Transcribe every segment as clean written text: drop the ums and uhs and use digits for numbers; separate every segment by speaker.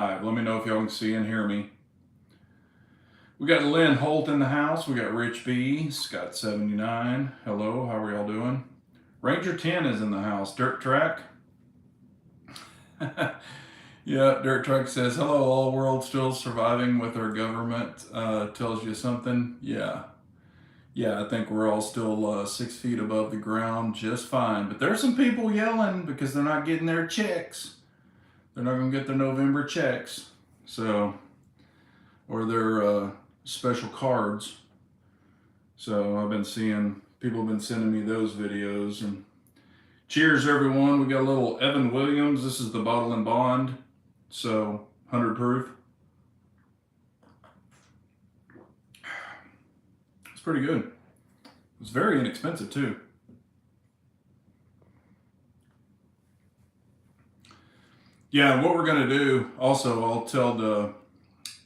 Speaker 1: Let me know if y'all can see and hear me. We got Lynn Holt in the house. We got Rich B, Scott 79. Hello, how are y'all doing? Ranger 10 is in the house. Dirt Track. Yeah, Dirt Track says, hello, all world still surviving with our government. Tells you something. Yeah, I think we're all still 6 feet above the ground just fine. But there's some people yelling because they're not getting their checks. They're not going to get their November checks. So, or their special cards. So I've been seeing, people have been sending me those videos. And cheers, everyone. We got a little Evan Williams. This is the Bottle and Bond. So 100 proof. It's pretty good. It's very inexpensive too. Yeah, what we're gonna do also, I'll tell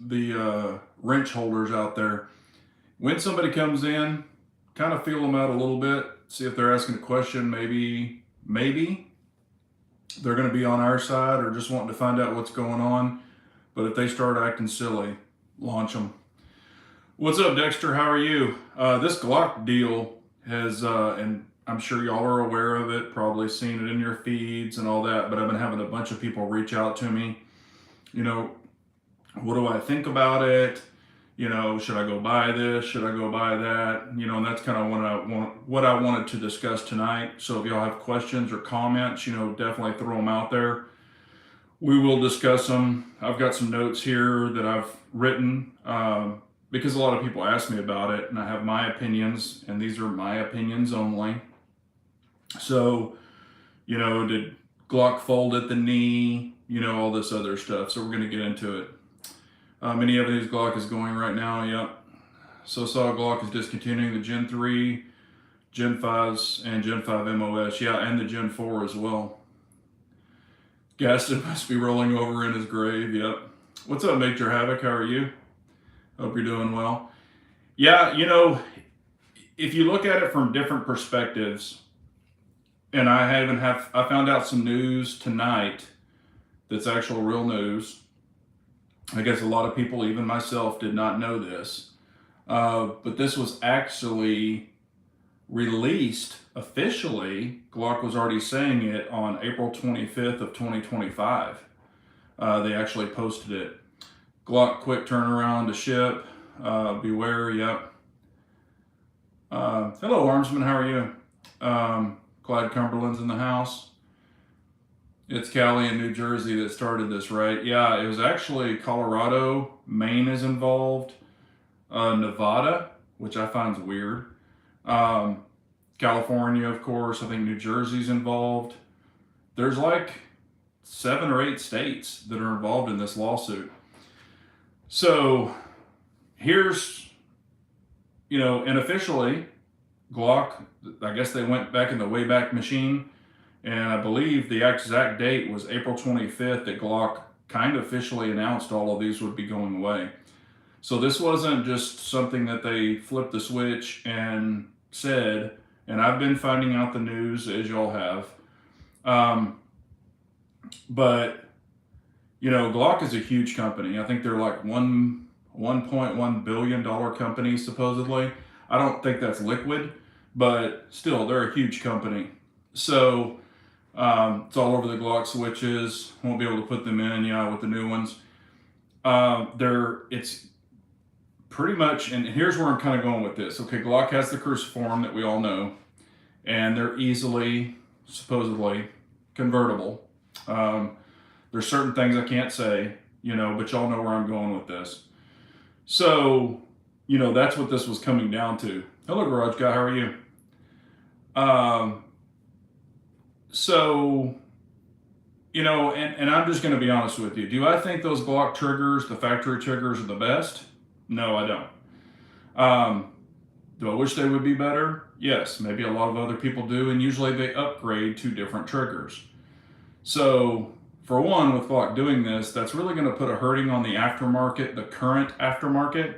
Speaker 1: the wrench holders out there, when somebody comes in, kind of feel them out a little bit, see if they're asking a question. Maybe they're going to be on our side or just wanting to find out what's going on. But if they start acting silly, launch them. What's up, Dexter? How are you? This Glock deal has, and I'm sure y'all are aware of it, probably seen it in your feeds and all that, but I've been having a bunch of people reach out to me. You know, what do I think about it? You know, should I go buy this? Should I go buy that? You know, and that's kind of what I wanted to discuss tonight. So if y'all have questions or comments, you know, definitely throw them out there. We will discuss them. I've got some notes here that I've written because a lot of people ask me about it, and I have my opinions, and these are my opinions only. So, you know, did Glock fold at the knee? You know, all this other stuff. So we're going to get into it. Many evidence Glock is going right now, yep. So saw Glock is discontinuing the Gen 3, Gen 5s, and Gen 5 MOS, yeah, and the Gen 4 as well. Gaston must be rolling over in his grave, yep. What's up, Major Havoc, how are you? Hope you're doing well. Yeah, you know, if you look at it from different perspectives, and I found out some news tonight that's actual real news. I guess a lot of people, even myself, did not know this. But this was actually released officially. Glock was already saying it on April 25th of 2025. They actually posted it. Glock quick turnaround to ship. Beware, yep. Hello, Armsman, how are you? Clyde Cumberland's in the house. It's Cali and New Jersey that started this, right? Yeah, it was actually Colorado, Maine is involved, Nevada, which I find is weird. California, of course, I think New Jersey's involved. There's like 7 or 8 states that are involved in this lawsuit. So here's, you know, and officially, Glock, I guess they went back in the Wayback Machine. And I believe the exact date was April 25th that Glock kind of officially announced all of these would be going away. So this wasn't just something that they flipped the switch and said, and I've been finding out the news as y'all have. But, you know, Glock is a huge company. I think they're like $1.1 billion company, supposedly. I don't think that's liquid, but still, they're a huge company. So, it's all over the Glock switches. Won't be able to put them in, yeah, with the new ones. It's pretty much, and here's where I'm kind of going with this. Okay, Glock has the cruciform that we all know, and they're easily, supposedly, convertible. There's certain things I can't say, you know, but y'all know where I'm going with this. So, you know, that's what this was coming down to. Hello, Garage Guy, how are you? So, you know, and I'm just going to be honest with you. Do I think those Glock triggers, the factory triggers, are the best? No, I don't. Do I wish they would be better? Yes, maybe a lot of other people do, and usually they upgrade to different triggers. So, for one, with Glock doing this, that's really going to put a hurting on the aftermarket, the current aftermarket.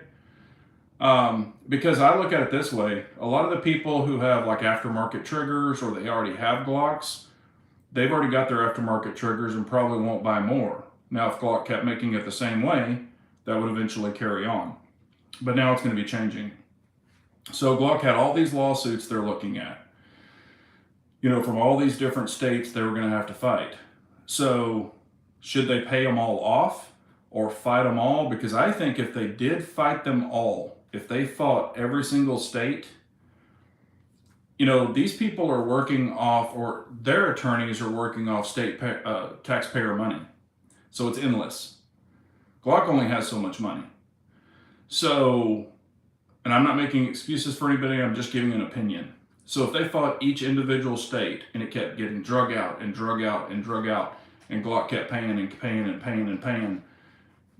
Speaker 1: Because I look at it this way, a lot of the people who have like aftermarket triggers or they already have Glocks, they've already got their aftermarket triggers and probably won't buy more. Now, if Glock kept making it the same way, that would eventually carry on. But now it's going to be changing. So Glock had all these lawsuits they're looking at. From all these different states they were going to have to fight. So should they pay them all off or fight them all? Because I think if they did fight them all, if they fought every single state, these people are working off, or their attorneys are working off state taxpayer money. So it's endless. Glock only has so much money. So, and I'm not making excuses for anybody, I'm just giving an opinion. So if they fought each individual state and it kept getting drug out and drug out and drug out, and Glock kept paying and paying and paying and paying,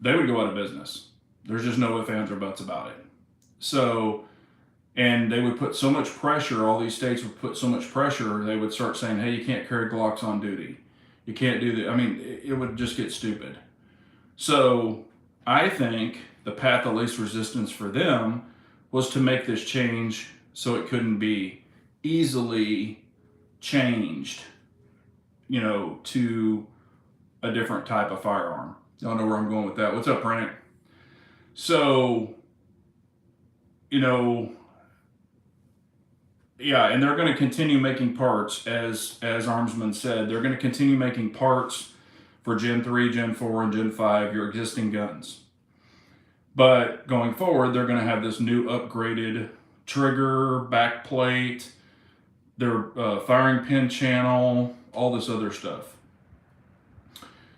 Speaker 1: they would go out of business. There's just no ifs, ands, or buts about it. So, and they would put so much pressure, all these states would put so much pressure, they would start saying, hey, you can't carry Glocks on duty. You can't do that. I mean, it would just get stupid. So I think the path of least resistance for them was to make this change so it couldn't be easily changed, to a different type of firearm. Y'all know where I'm going with that. What's up, Brent? So, yeah, and they're going to continue making parts, as Armsman said. They're going to continue making parts for Gen 3, Gen 4, and Gen 5, your existing guns. But going forward, they're going to have this new upgraded trigger, backplate, their firing pin channel, all this other stuff.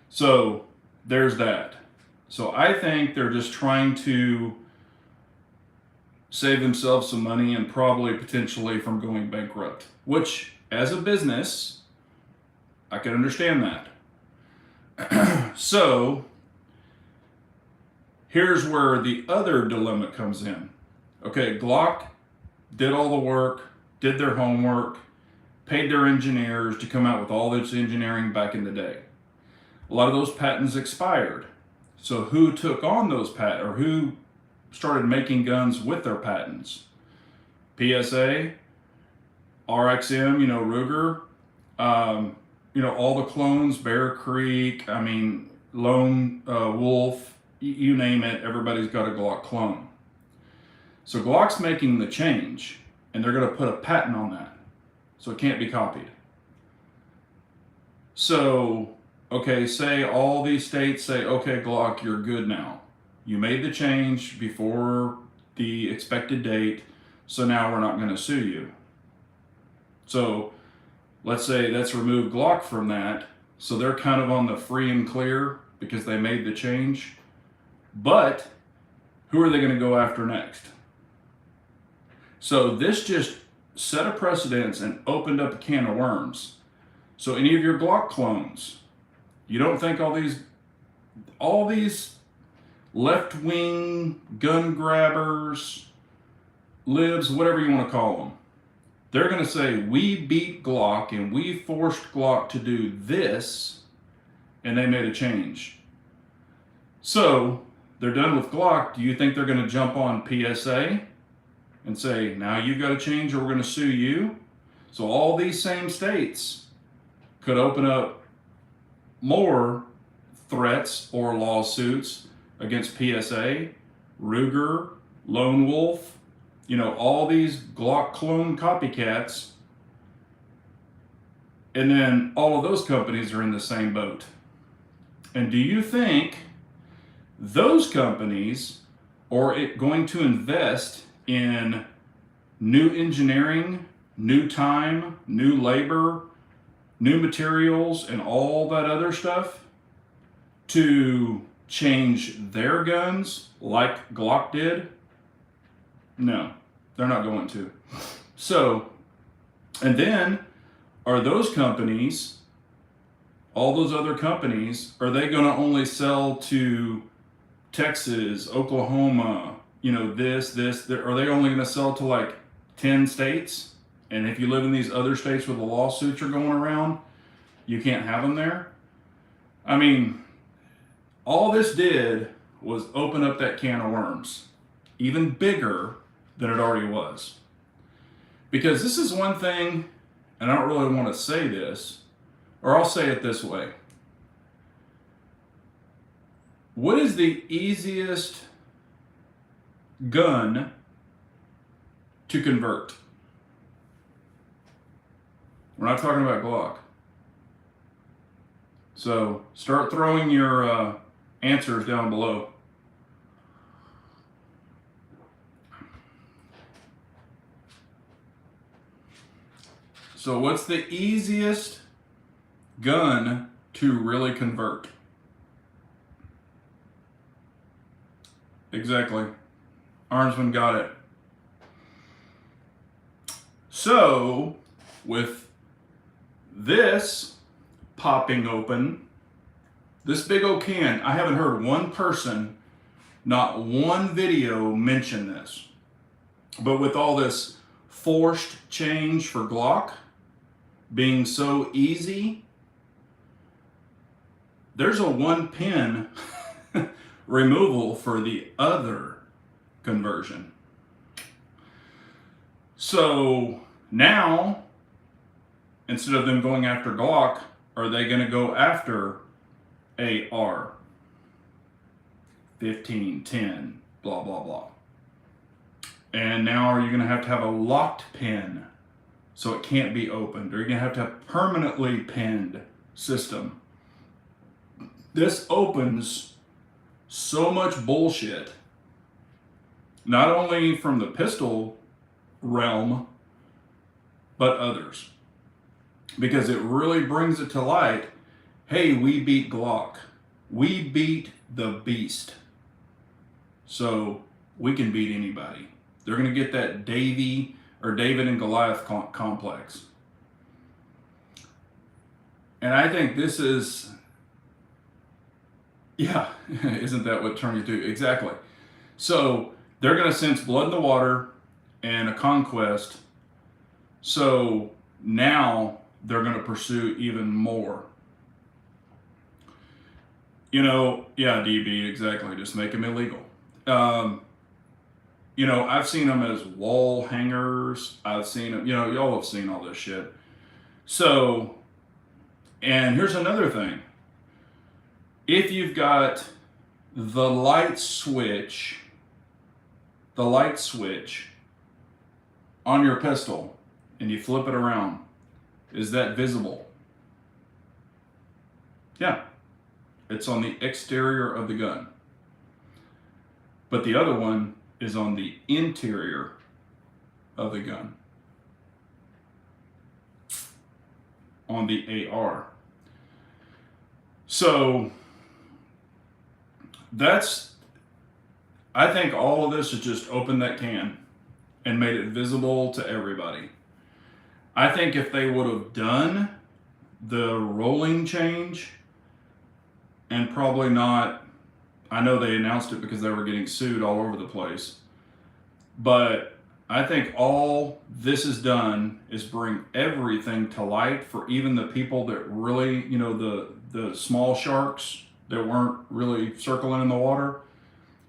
Speaker 1: So there's that. So I think they're just trying to save themselves some money and probably potentially from going bankrupt, which as a business, I can understand that. So here's where the other dilemma comes in. Okay, Glock did all the work, did their homework, paid their engineers to come out with all this engineering back in the day. A lot of those patents expired. So who took on those patents, or who started making guns with their patents? PSA, RXM, Ruger, all the clones, Bear Creek, Lone Wolf, you name it, everybody's got a Glock clone. So Glock's making the change, and they're going to put a patent on that, so it can't be copied. So, okay, say all these states say, okay, Glock, you're good now. You made the change before the expected date, so now we're not going to sue you. So let's say let's remove Glock from that, so they're kind of on the free and clear because they made the change. But who are they going to go after next? So this just set a precedence and opened up a can of worms. So any of your Glock clones, you don't think all these left-wing gun grabbers, libs, whatever you want to call them, they're going to say, we beat Glock and we forced Glock to do this, and they made a change. So they're done with Glock. Do you think they're going to jump on PSA and say, now you've got to change or we're going to sue you? So all these same states could open up more threats or lawsuits against PSA, Ruger, Lone Wolf, all these Glock clone copycats. And then all of those companies are in the same boat. And do you think those companies are going to invest in new engineering, new time, new labor, new materials, and all that other stuff to change their guns like Glock did? No, they're not going to. So, and then are those companies, all those other companies, are they going to only sell to Texas, Oklahoma, are they only going to sell to like 10 states? And if you live in these other states where the lawsuits are going around, you can't have them there? All this did was open up that can of worms, even bigger than it already was. Because this is one thing, and I don't really want to say this, or I'll say it this way. What is the easiest gun to convert? We're not talking about Glock. So start throwing your answers down below. So what's the easiest gun to really convert? Exactly. Armsman got it. So with this popping open, this big old can, I haven't heard one person, not one video mention this. But with all this forced change for Glock being so easy, there's a 1 pin removal for the other conversion. So now, instead of them going after Glock, are they going to go after AR 15, 10, blah, blah, blah. And now are you going to have a locked pin so it can't be opened? Or you're going to have permanently pinned system. This opens so much bullshit, not only from the pistol realm, but others. Because it really brings it to light, hey, we beat Glock. We beat the beast. So we can beat anybody. They're going to get that David and Goliath complex. And I think this is, yeah, isn't that what attorneys do? Exactly. So they're going to sense blood in the water and a conquest. So now they're going to pursue even more. You know, yeah, DB, exactly. Just make them illegal. You know, I've seen them as wall hangers. I've seen them, you know, y'all have seen all this shit. So, and here's another thing. If you've got the light switch on your pistol and you flip it around, is that visible? Yeah, it's on the exterior of the gun. But the other one is on the interior of the gun, on the AR. So that's, I think all of this has just opened that can and made it visible to everybody. I think if they would have done the rolling change, and probably not, I know they announced it because they were getting sued all over the place, but I think all this has done is bring everything to light for even the people that really, you know, the small sharks that weren't really circling in the water,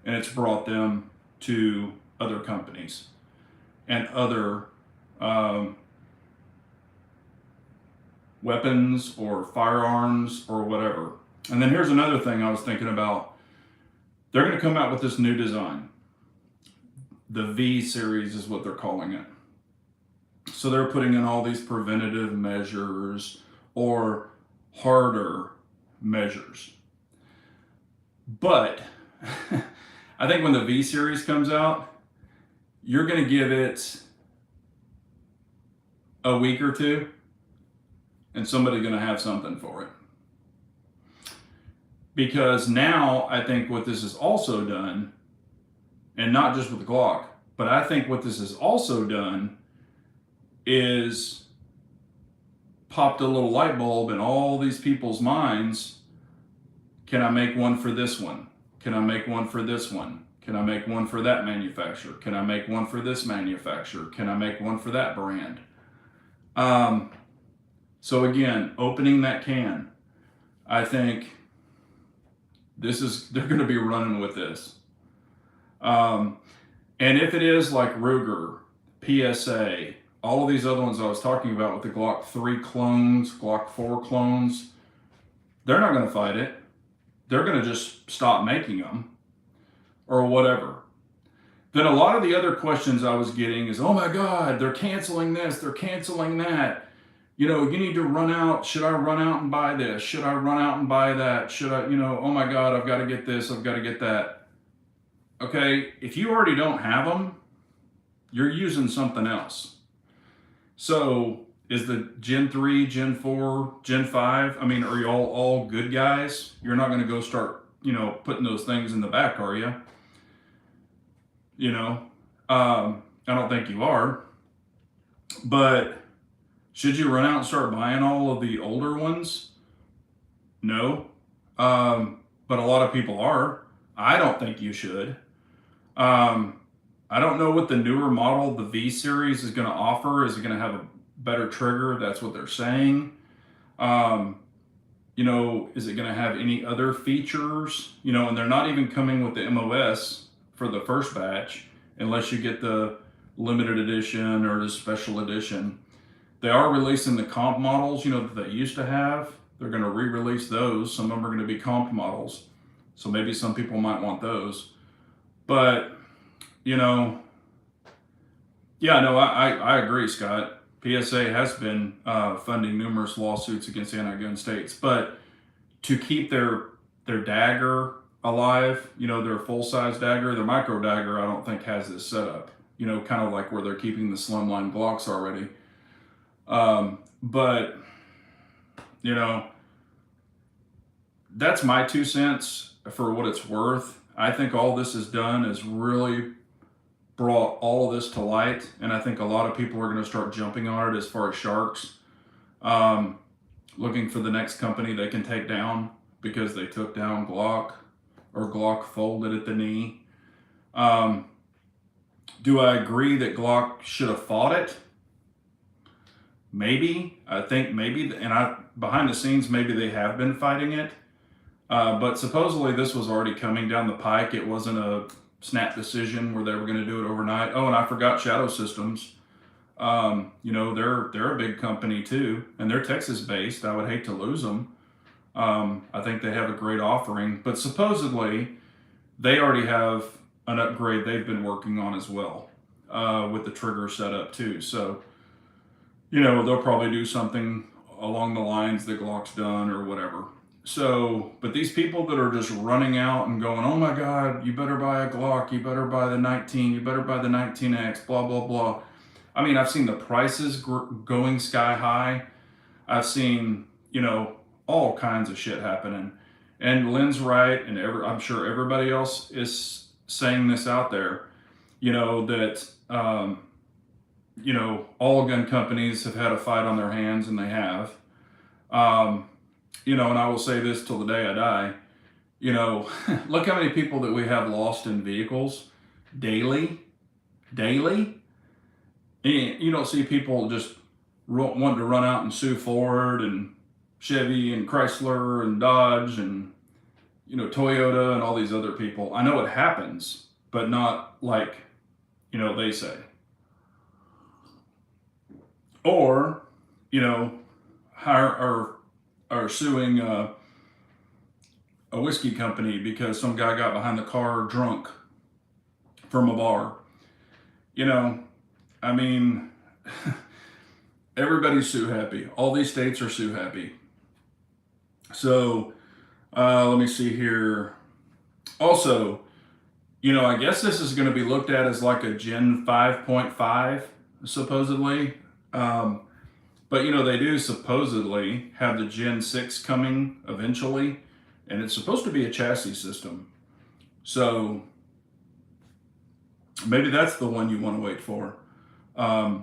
Speaker 1: and it's brought them to other companies and other weapons or firearms or whatever. And then here's another thing I was thinking about. They're going to come out with this new design. The V series is what they're calling it. So they're putting in all these preventative measures or harder measures. But I think when the V series comes out, you're going to give it a week or two and somebody's going to have something for it. Because now I think what this has also done, and not just with the Glock, but I think what this has also done is popped a little light bulb in all these people's minds. Can I make one for this one? Can I make one for this one? Can I make one for that manufacturer? Can I make one for this manufacturer? Can I make one for that brand? So again, opening that can, I think they're going to be running with this. And if it is like Ruger, PSA, all of these other ones I was talking about with the Glock 3 clones, Glock 4 clones, they're not going to fight it. they're going to just stop making them or whatever. Then a lot of the other questions I was getting is, oh my God, they're canceling this, they're canceling that. You know, you need to run out. Should I run out and buy this? Should I run out and buy that? Should I, oh my God, I've got to get this, I've got to get that. Okay, if you already don't have them, you're using something else. So is the Gen 3, Gen 4, Gen 5, I mean, are you all good guys? You're not going to go start, putting those things in the back, are you? I don't think you are. But should you run out and start buying all of the older ones? No. But a lot of people are. I don't think you should. I don't know what the newer model, the V series, is going to offer. Is it going to have a better trigger? That's what they're saying. Is it going to have any other features? And they're not even coming with the MOS for the first batch, unless you get the limited edition or the special edition. They are releasing the comp models, that they used to have. They're going to re-release those. Some of them are going to be comp models. So maybe some people might want those. But, I agree, Scott. PSA has been funding numerous lawsuits against anti-gun states. But to keep their dagger alive, their full-size dagger, their micro dagger, I don't think has this setup. Kind of like where they're keeping the slimline Glocks already. But, that's my 2 cents for what it's worth. I think all this has done is really brought all of this to light, and I think a lot of people are going to start jumping on it as far as sharks, looking for the next company they can take down because they took down Glock, or Glock folded at the knee. Do I agree that Glock should have fought it? Maybe. I think maybe, and behind the scenes, maybe they have been fighting it. But supposedly this was already coming down the pike. It wasn't a snap decision where they were going to do it overnight. Oh, and I forgot Shadow Systems. They're a big company too, and they're Texas-based. I would hate to lose them. I think they have a great offering, but supposedly they already have an upgrade they've been working on as well, with the trigger setup too. So, they'll probably do something along the lines that Glock's done or whatever. So, but these people that are just running out and going, oh my God, you better buy a Glock, you better buy the 19, you better buy the 19X, blah, blah, blah. I mean, I've seen the prices going sky high. I've seen, all kinds of shit happening. And Lynn's right, and I'm sure everybody else is saying this out there, that, all gun companies have had a fight on their hands, and they have. And I will say this till the day I die, look how many people that we have lost in vehicles daily. And you don't see people just wanting to run out and sue Ford and Chevy and Chrysler and Dodge and, Toyota and all these other people. I know it happens, but not like, they say. Or, are suing a whiskey company because some guy got behind the car drunk from a bar. I mean, everybody's sue happy. All these states are sue happy. So, let me see here. Also, I guess this is going to be looked at as like a Gen 5.5, supposedly. But they do supposedly have the Gen 6 coming eventually, and it's supposed to be a chassis system. So maybe that's the one you want to wait for. To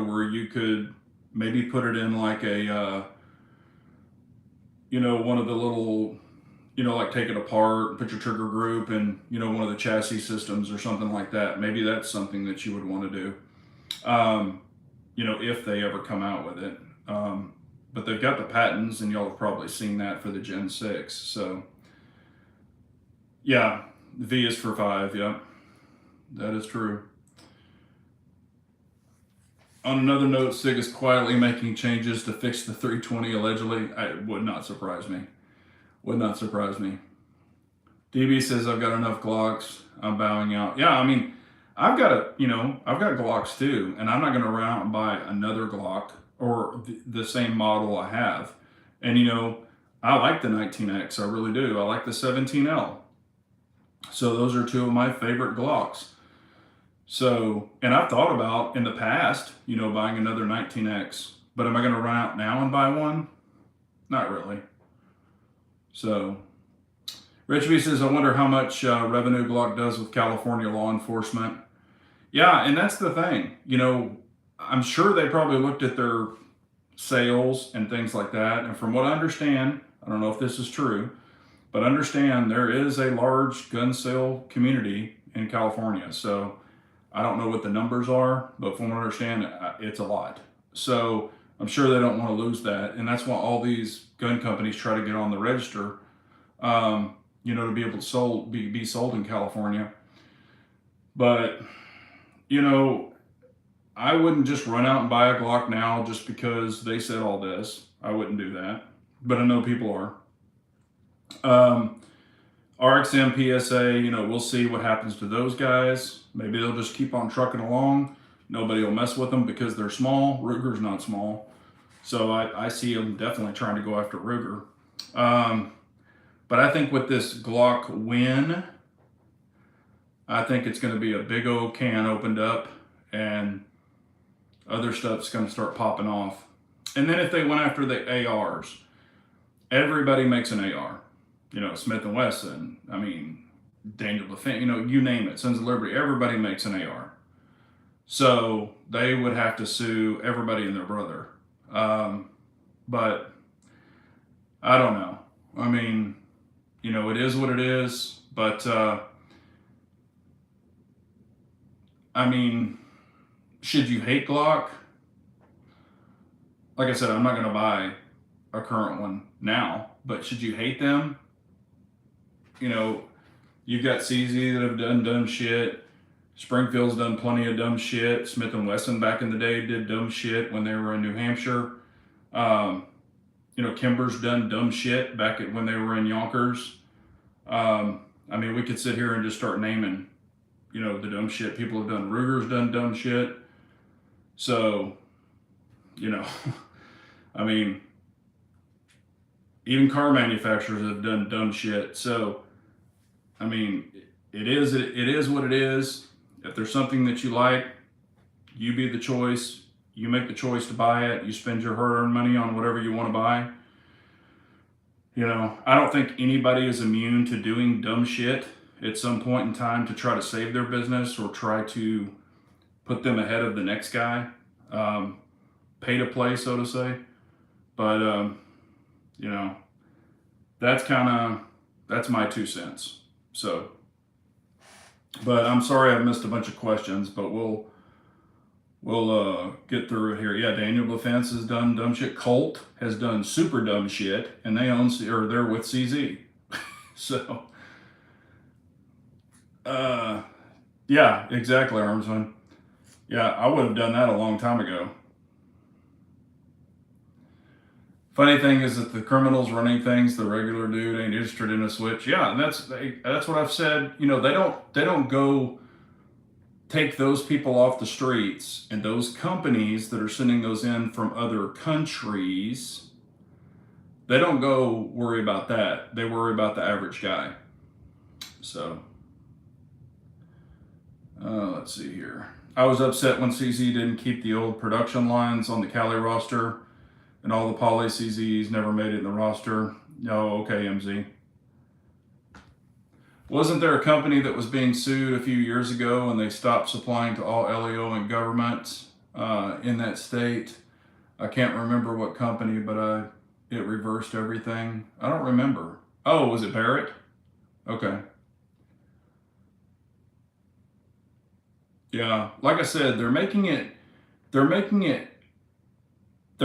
Speaker 1: where you could maybe put it in like a, one of the little, like take it apart, put your trigger group and, one of the chassis systems or something like that. Maybe that's something that you would want to do. If they ever come out with it. But they've got the patents, and y'all have probably seen that for the Gen 6. So, yeah, V is for 5, yeah. That is true. On another note, SIG is quietly making changes to fix the 320 allegedly. It would not surprise me. Would not surprise me. DB says, I've got enough Glocks. I'm bowing out. Yeah, I mean, I've got Glocks too, and I'm not going to run out and buy another Glock or the same model I have. And, I like the 19X. I really do. I like the 17L. So those are two of my favorite Glocks. So, and I've thought about in the past, buying another 19X. But am I going to run out now and buy one? Not really. So, Rich V says, I wonder how much revenue Glock does with California law enforcement. Yeah, and that's the thing. I'm sure they probably looked at their sales and things like that. And from what I understand, I don't know if this is true, but understand there is a large gun sale community in California. So I don't know what the numbers are, but from what I understand, it's a lot. So I'm sure they don't want to lose that. And that's why all these gun companies try to get on the register, to be able to be sold in California. But, I wouldn't just run out and buy a Glock now just because they said all this. I wouldn't do that. But I know people are. RXM, PSA, we'll see what happens to those guys. Maybe they'll just keep on trucking along. Nobody will mess with them because they're small. Ruger's not small. So I see them definitely trying to go after Ruger. But I think with this Glock win, I think it's going to be a big old can opened up and other stuff's going to start popping off. And then if they went after the ARs, everybody makes an AR. Smith & Wesson, Daniel Defense, you name it, Sons of Liberty, everybody makes an AR. So they would have to sue everybody and their brother. But I don't know. It is what it is. But, should you hate Glock? Like I said, I'm not going to buy a current one now. But should you hate them? You've got CZ that have done dumb shit. Springfield's done plenty of dumb shit. Smith & Wesson back in the day did dumb shit when they were in New Hampshire. Kimber's done dumb shit back when they were in Yonkers. We could sit here and just start naming, the dumb shit people have done. Ruger's done dumb shit. So, even car manufacturers have done dumb shit. So, it is what it is. If there's something that you like, you be the choice. You make the choice to buy it. You spend your hard-earned money on whatever you want to buy. I don't think anybody is immune to doing dumb shit at some point in time to try to save their business or try to put them ahead of the next guy. Pay to play, so to say. But, that's my 2 cents. So, but I'm sorry I missed a bunch of questions, but we'll get through it here. Yeah, Daniel Defense has done dumb shit. Colt has done super dumb shit, and they're with CZ. So, yeah, exactly, Armsman. Yeah, I would have done that a long time ago. Funny thing is that the criminals running things, the regular dude ain't interested in a switch. Yeah, and that's what I've said. They don't go take those people off the streets, and those companies that are sending those in from other countries, they don't go worry about that. They worry about the average guy. So, let's see here. I was upset when CZ didn't keep the old production lines on the Cali roster. And all the poly CZs never made it in the roster. Oh, okay, MZ. Wasn't there a company that was being sued a few years ago and they stopped supplying to all LEO and government in that state? I can't remember what company, but it reversed everything. I don't remember. Oh, was it Barrett? Okay. Yeah, like I said, they're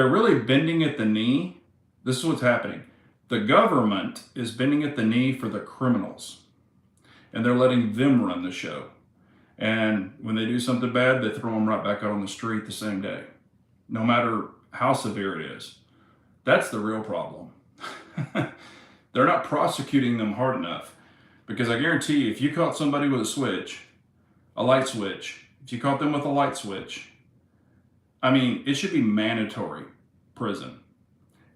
Speaker 1: really bending at the knee. This is what's happening. The government is bending at the knee for the criminals, and they're letting them run the show. And when they do something bad, they throw them right back out on the street the same day, no matter how severe it is. That's the real problem. they're not prosecuting them hard enough. Because I guarantee you, if you caught somebody with a switch, a light switch, if you caught them with a light switch, I mean, it should be mandatory prison.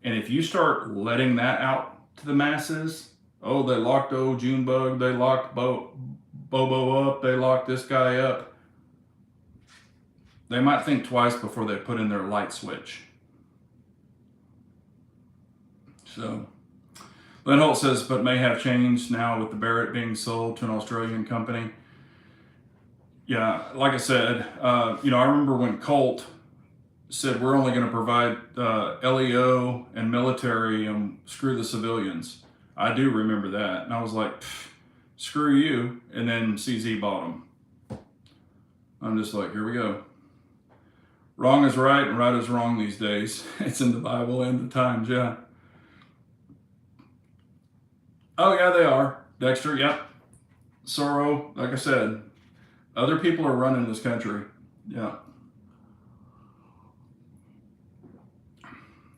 Speaker 1: And if you start letting that out to the masses, oh, they locked old Junebug, they locked Bobo up, they locked this guy up, they might think twice before they put in their light switch. So, Lynn Holt says, but may have changed now with the Barrett being sold to an Australian company. Yeah, like I said, I remember when Colt said we're only going to provide LEO and military and screw the civilians. I do remember that. And I was like, screw you. And then CZ bought them. I'm just like, here we go. Wrong is right and right is wrong these days. It's in the Bible and the times, yeah. Oh, yeah, they are. Dexter, yep. Sorrow, like I said, other people are running this country. Yeah.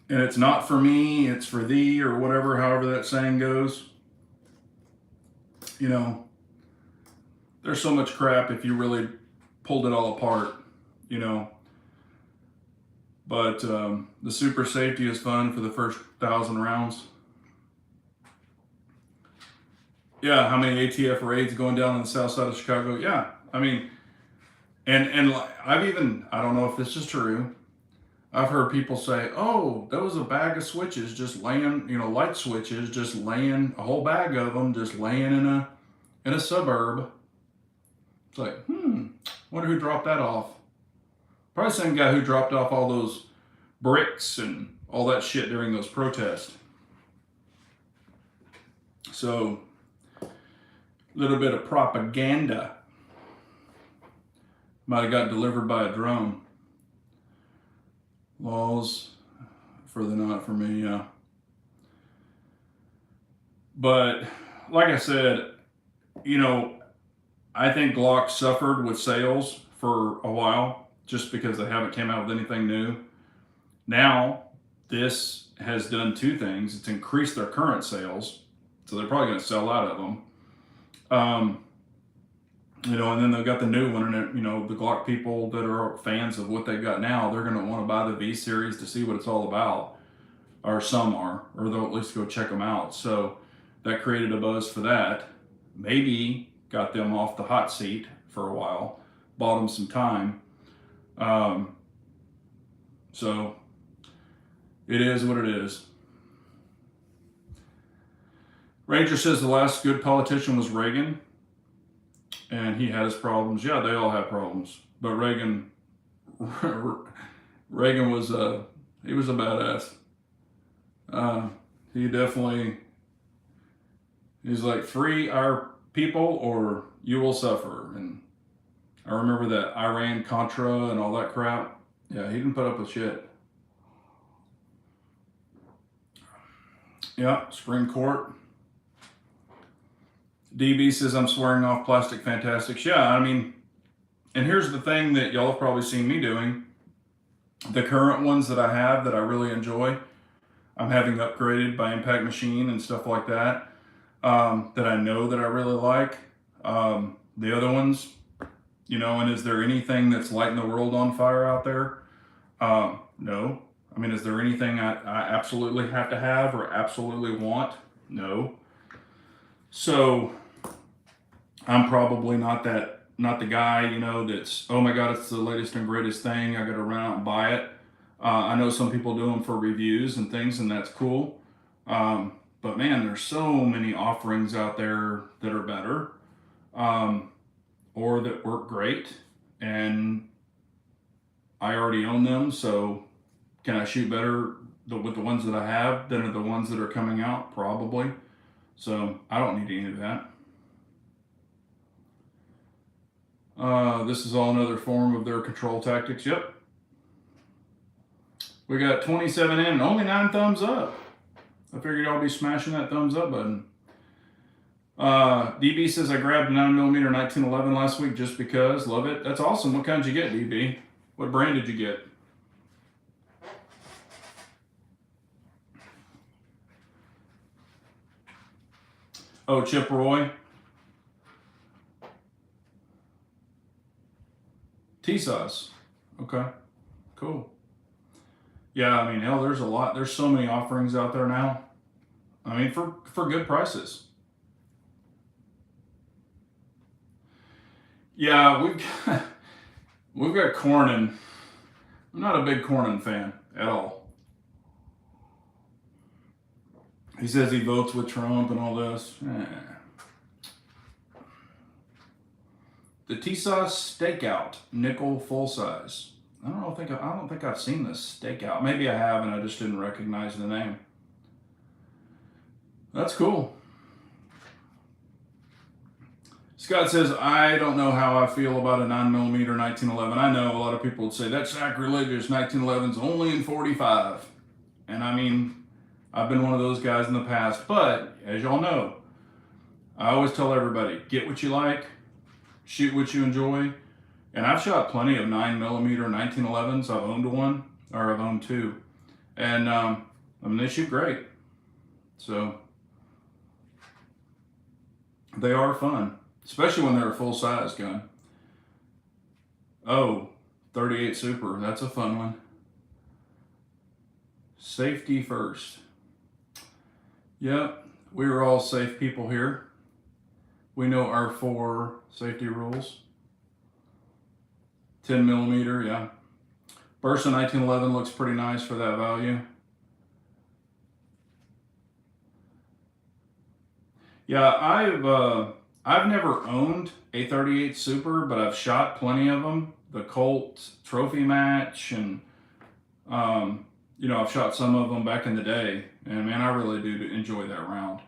Speaker 1: And it's not for me, it's for thee, or whatever, however that saying goes. You know, there's so much crap if you really pulled it all apart, you know. But the super safety is fun for the first 1,000 rounds. Yeah, how many ATF raids going down on the south side of Chicago? Yeah, I mean, and I've even, I don't know if this is true, I've heard people say, oh, there was a bag of switches just laying, light switches, just laying, a whole bag of them just laying in a suburb. It's like, wonder who dropped that off. Probably the same guy who dropped off all those bricks and all that shit during those protests. So, a little bit of propaganda. Might have got delivered by a drone. Laws for the not for me, yeah. But like I said, I think Glock suffered with sales for a while just because they haven't came out with anything new. Now, this has done two things. It's increased their current sales, so they're probably going to sell out of them. And then they've got the new one, and the Glock people that are fans of what they got now, they're going to want to buy the V series to see what it's all about, or some are, or they'll at least go check them out. So that created a buzz for that. Maybe got them off the hot seat for a while, bought them some time. So it is what it is. Ranger says the last good politician was Reagan. And he had his problems. Yeah, they all have problems. But Reagan was he was a badass. He's like, free our people or you will suffer. And I remember that Iran Contra and all that crap. Yeah, he didn't put up with shit. Yeah, Supreme Court. DB says, I'm swearing off plastic fantastics. Yeah, I mean, and here's the thing that y'all have probably seen me doing. The current ones that I have that I really enjoy, I'm having upgraded by Impact Machine and stuff like that, that I know that I really like. The other ones, and is there anything that's lighting the world on fire out there? No. I mean, is there anything I absolutely have to have or absolutely want? No. So I'm probably not the guy, that's, oh my God, it's the latest and greatest thing. I got to run out and buy it. I know some people do them for reviews and things, and that's cool. But man, there's so many offerings out there that are better, or that work great. And I already own them. So can I shoot better with the ones that I have than the ones that are coming out? Probably. So I don't need any of that. This is all another form of their control tactics. Yep. We got 27 in and only 9 thumbs up. I figured I'll be smashing that thumbs up button. DB says, I grabbed a 9mm 1911 last week just because. Love it. That's awesome. What kind did you get, DB? What brand did you get? Oh, Chip Roy. T-Sauce. Okay, cool. Yeah, I mean, hell, there's a lot. There's so many offerings out there now. I mean, for good prices. Yeah, we've got Cornyn. I'm not a big Cornyn fan at all. He says he votes with Trump and all this. The T-Sauce Stakeout Nickel full size. I don't think I've seen this Stakeout. Maybe I have, and I just didn't recognize the name. That's cool. Scott says, I don't know how I feel about a 9mm 1911. I know a lot of people would say that's sacrilegious. 1911's only in 45. And I mean, I've been one of those guys in the past. But as y'all know, I always tell everybody, get what you like, shoot what you enjoy. And I've shot plenty of 9mm 1911s. I've owned one, or I've owned two. And I mean, they shoot great. So they are fun. Especially when they're a full-size gun. Oh, 38 Super. That's a fun one. Safety first. Yep, we are all safe people here. We know our 4 safety rules. 10mm, yeah. Bursa 1911 looks pretty nice for that value. Yeah, I've never owned a 38 Super, but I've shot plenty of them. The Colt Trophy Match, and you know, I've shot some of them back in the day, and man, I really do enjoy that round.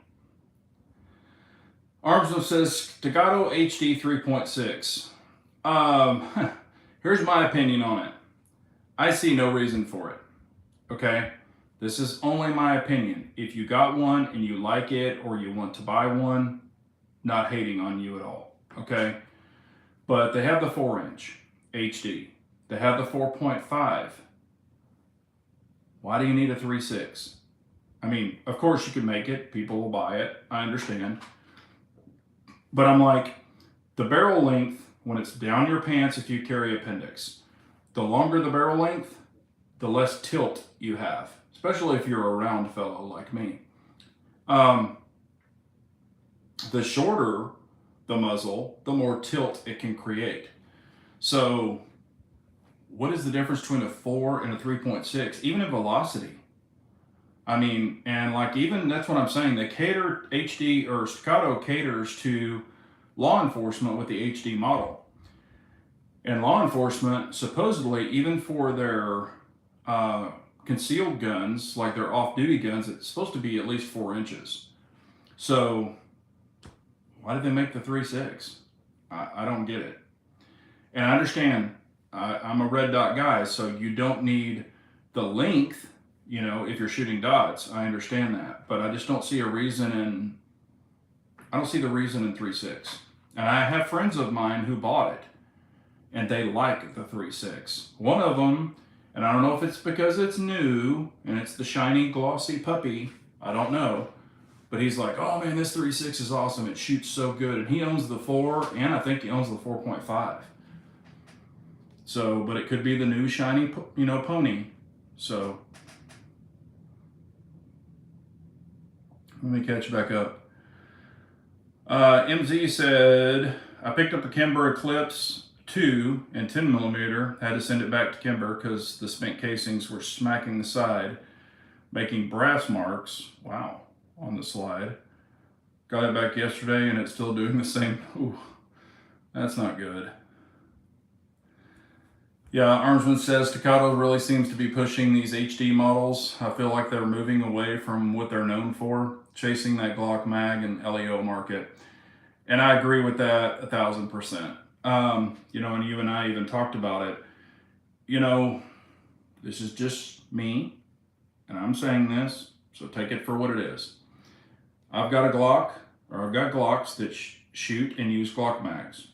Speaker 1: Armsman says Staccato HD 3.6. Here's my opinion on it. I see no reason for it. Okay, this is only my opinion. If you got one and you like it, or you want to buy one, not hating on you at all, okay? But they have the 4-inch HD. They have the 4.5. Why do you need a 3.6? I mean, of course you can make it. People will buy it. I understand. But I'm like, the barrel length, when it's down your pants if you carry appendix, the longer the barrel length, the less tilt you have, especially if you're a round fellow like me. The shorter the muzzle, the more tilt it can create. So what is the difference between a 4 and a 3.6? Even in velocity. I mean, and like, even that's what I'm saying. They cater, HD or Staccato caters to law enforcement with the HD model. And law enforcement, supposedly, even for their concealed guns, like their off-duty guns, it's supposed to be at least 4 inches. So why did they make the 3.6? I don't get it. And I understand, I'm a red dot guy, so you don't need the length, you know, if you're shooting dots. I understand that, but I just don't see a reason in, I don't see the reason in 3.6. And I have friends of mine who bought it, and they like the 3.6. One of them, and I don't know if it's because it's new, and it's the shiny, glossy puppy, I don't know, but he's like, oh man, this 3.6 is awesome, it shoots so good. And he owns the 4, and I think he owns the 4.5. So, but it could be the new shiny, you know, pony. So, let me catch back up. MZ said, I picked up the Kimber Eclipse 2 and 10mm, had to send it back to Kimber because the spent casings were smacking the side, making brass marks, wow, on the slide. Got it back yesterday and it's still doing the same. Ooh, that's not good. Yeah, Armsman says Staccato really seems to be pushing these HD models. I feel like they're moving away from what they're known for, chasing that Glock mag and LEO market. And I agree with that 1,000%. You know, and you and I even talked about it. You know, this is just me, and I'm saying this, so take it for what it is. I've got a Glock, or I've got Glocks that shoot and use Glock mags.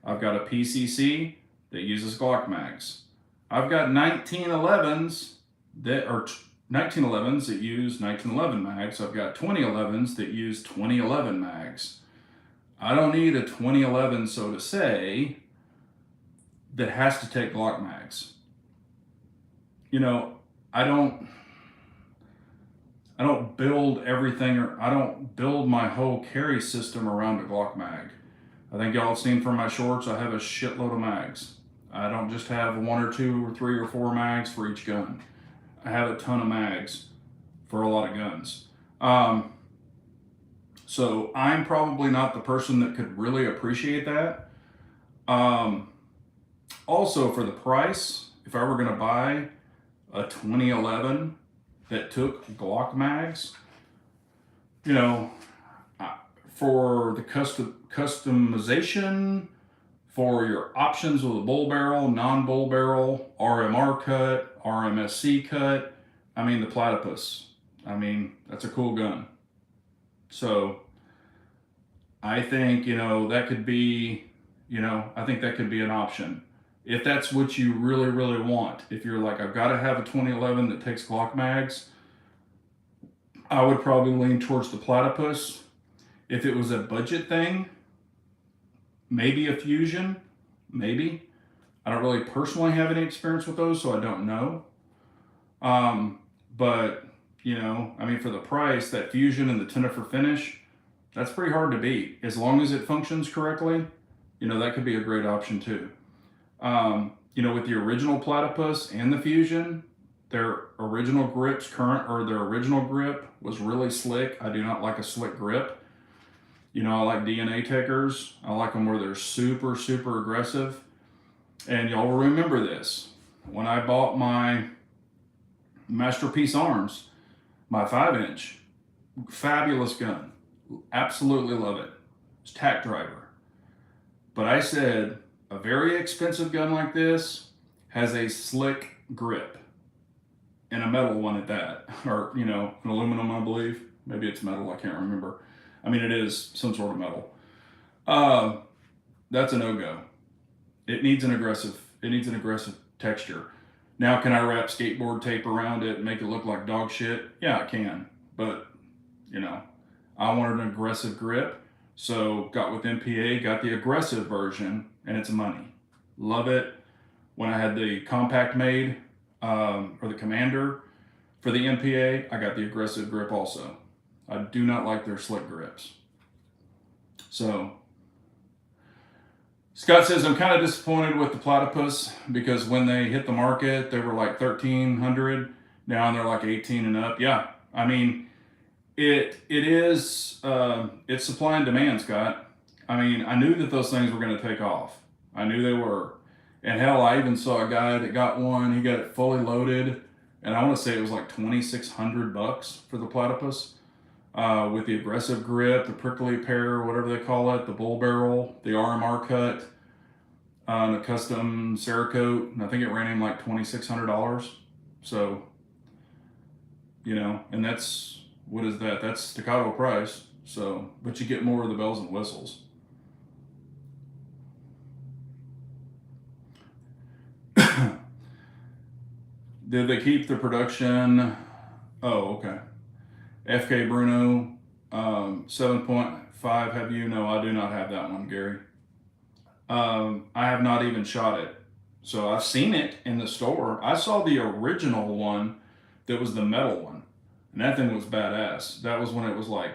Speaker 1: I've got a PCC that uses Glock mags. I've got 1911s that are 1911s that use 1911 mags. I've got 2011s that use 2011 mags. I don't need a 2011, so to say, that has to take Glock mags. You know, I don't build everything, or I don't build my whole carry system around a Glock mag. I think y'all have seen from my shorts, I have a shitload of mags. I don't just have 1 or 2 or 3 or 4 mags for each gun. I have a ton of mags for a lot of guns. So I'm probably not the person that could really appreciate that. Also, for the price, if I were going to buy a 2011 that took Glock mags, you know, for the customization, for your options with a bull barrel, non-bull barrel, RMR cut, RMSC cut, I mean, the Platypus, I mean, that's a cool gun. So I think, that could be, I think that could be an option. If that's what you really, really want. If you're like, I've got to have a 2011 that takes Glock mags, I would probably lean towards the Platypus. If it was a budget thing, maybe a Fusion, maybe. I don't really personally have any experience with those, so I don't know. But, I mean, for the price, that Fusion and the Tenifer finish, that's pretty hard to beat. As long as it functions correctly, that could be a great option too. With the original Platypus and the Fusion, their original their original grip was really slick. I do not like a slick grip. I like DNA takers. I like them where they're super, super aggressive. And y'all will remember this. When I bought my Masterpiece Arms, my 5-inch, fabulous gun. Absolutely love it. It's tack driver. But I said, a very expensive gun like this has a slick grip. And a metal one at that. Or, an aluminum, I believe. Maybe it's metal, I can't remember. I mean, it is some sort of metal. That's a no-go. It needs an aggressive texture. Now, can I wrap skateboard tape around it and make it look like dog shit? Yeah, I can. But, I wanted an aggressive grip. So got with MPA, got the aggressive version, and it's money. Love it. When I had the compact made, or the Commander for the MPA, I got the aggressive grip also. I do not like their slick grips. So, Scott says, I'm kind of disappointed with the Platypus because when they hit the market, they were like $1,300. Now they're like 18 and up. Yeah, I mean, it is, it's supply and demand, Scott. I mean, I knew that those things were going to take off. I knew they were. And hell, I even saw a guy that got one. He got it fully loaded. And I want to say it was like $2,600 for the Platypus. With the aggressive grip, the prickly pear, whatever they call it, the bull barrel, the RMR cut, and the custom Cerakote, and I think it ran him like $2,600. So, and that's, what is that? That's staccato price. So, but you get more of the bells and whistles. Did they keep the production? Oh, okay. FK Bruno, 7.5 have you? No, I do not have that one, Gary. I have not even shot it. So I've seen it in the store. I saw the original one that was the metal one. And that thing was badass. That was when it was like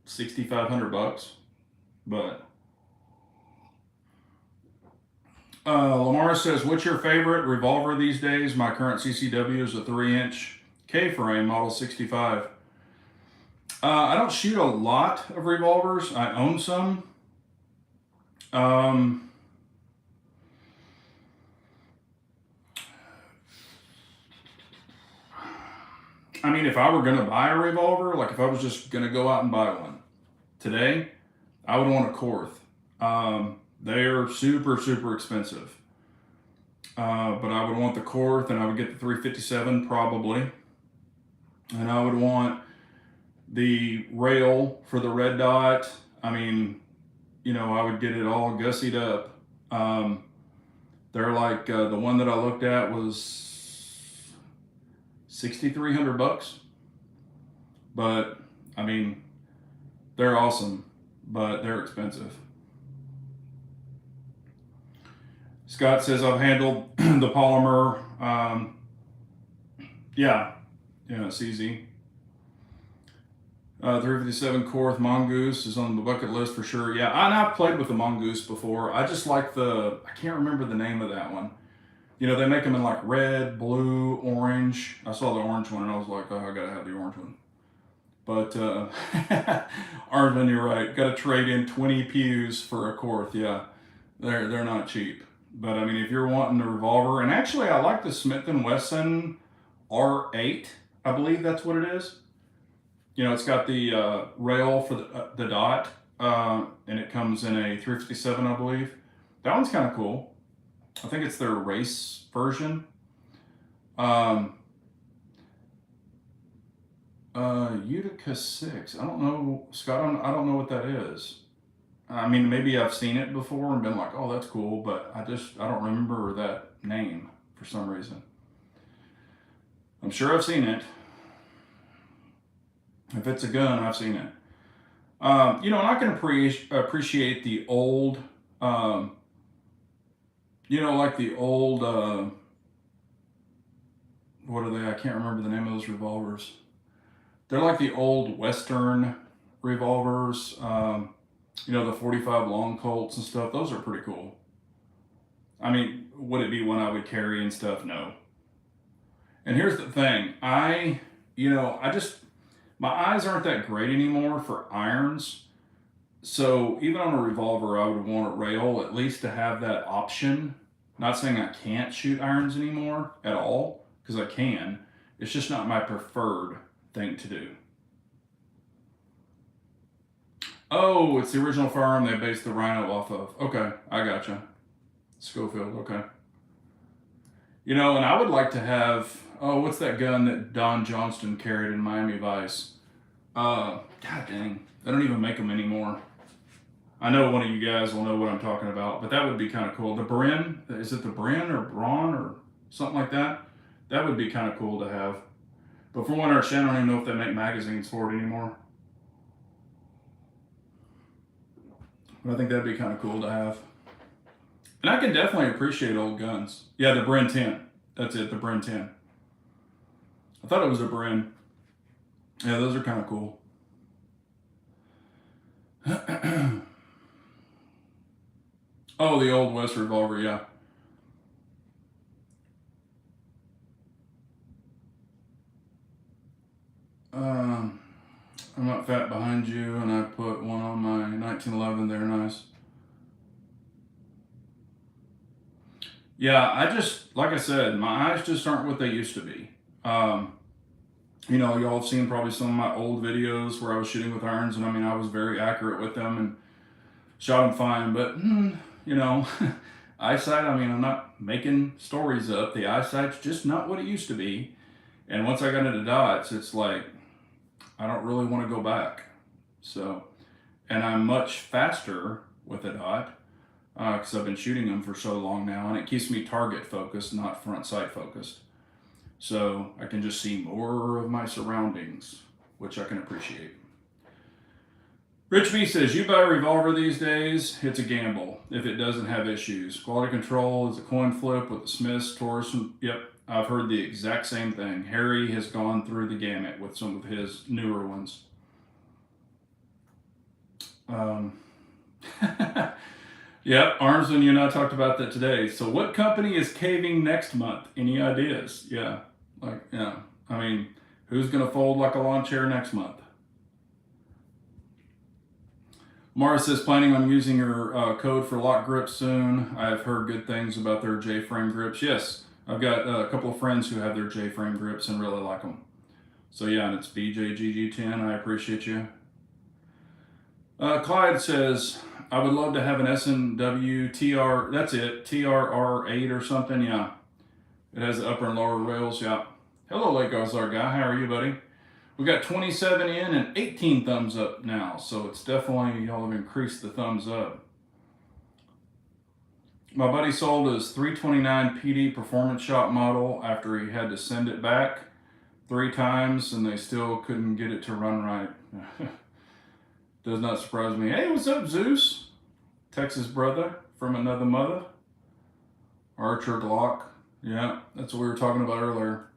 Speaker 1: $6,500. But Lamar says, what's your favorite revolver these days? My current CCW is a 3-inch K-frame, model 65. I don't shoot a lot of revolvers. I own some. I mean, if I were going to buy a revolver, like if I was just going to go out and buy one today, I would want a Korth. They're super, super expensive. But I would want the Korth, and I would get the 357 probably. And I would want the rail for the red dot. I mean, I would get it all gussied up. They're like, the one that I looked at was $6,300. But I mean, they're awesome, but they're expensive. Scott says I've handled the polymer. Yeah, it's easy. 357 Korth Mongoose is on the bucket list for sure. Yeah, I've played with the Mongoose before. I just like I can't remember the name of that one. They make them in like red, blue, orange. I saw the orange one and I was like, oh, I gotta have the orange one. But orange one, you're right. Got to trade in 20 pews for a Korth. Yeah, they're not cheap. But I mean, if you're wanting a revolver, and actually I like the Smith & Wesson R8. I believe that's what it is. It's got the rail for the dot, and it comes in a 357, I believe. That one's kind of cool. I think it's their race version. Utica 6. I don't know, Scott. I don't know what that is. I mean, maybe I've seen it before and been like, oh, that's cool, but I don't remember that name for some reason. I'm sure I've seen it. If it's a gun, I've seen it. And I can appreciate the old, like the old, what are they? I can't remember the name of those revolvers. They're like the old Western revolvers, the 45 long Colts and stuff. Those are pretty cool. I mean, would it be one I would carry and stuff? No. And here's the thing. My eyes aren't that great anymore for irons. So even on a revolver, I would want a rail at least to have that option. Not saying I can't shoot irons anymore at all, because I can. It's just not my preferred thing to do. Oh, it's the original firearm they based the Rhino off of. Okay, I gotcha. Schofield, okay. And I would like to have, what's that gun that Don Johnston carried in Miami Vice? God dang, they don't even make them anymore. I know one of you guys will know what I'm talking about, but that would be kind of cool. The Bren, is it the Bren or Braun or something like that? That would be kind of cool to have. But from what I understand, I don't even know if they make magazines for it anymore. But I think that'd be kind of cool to have. And I can definitely appreciate old guns. Yeah, the Bren 10. That's it, the Bren 10. I thought it was a Bren. Yeah, those are kind of cool. Oh, the Old West revolver, yeah. I'm not fat behind you, and I put one on my 1911. They're nice. Yeah, like I said, my eyes just aren't what they used to be. Y'all have seen probably some of my old videos where I was shooting with irons, and I mean, I was very accurate with them and shot them fine, but, eyesight, I mean, I'm not making stories up. The eyesight's just not what it used to be. And once I got into dots, it's like, I don't really want to go back. So, and I'm much faster with a dot because I've been shooting them for so long now, and it keeps me target focused, not front sight focused. So I can just see more of my surroundings, which I can appreciate. Rich B says, you buy a revolver these days, it's a gamble if it doesn't have issues. Quality control is a coin flip with the Smiths, Taurus, yep. I've heard the exact same thing. Harry has gone through the gamut with some of his newer ones. Yep, Armsman, you and I talked about that today. So what company is caving next month? Any ideas? Yeah, I mean, who's going to fold like a lawn chair next month? Mara says, planning on using your code for lock grips soon. I've heard good things about their J-frame grips. Yes. I've got a couple of friends who have their J-frame grips and really like them. So yeah, and it's BJGG10. I appreciate you. Clyde says, I would love to have an S&W TR, that's it, TRR8 or something, yeah. It has the upper and lower rails, yeah. Hello, Lake Ozark guy, how are you, buddy? We got 27 in and 18 thumbs up now, so it's definitely, y'all have increased the thumbs up. My buddy sold his 329 PD Performance Shop model after he had to send it back 3 times and they still couldn't get it to run right. Does not surprise me. Hey, what's up, Zeus? Texas brother from another mother. Archer Glock. Yeah, that's what we were talking about earlier.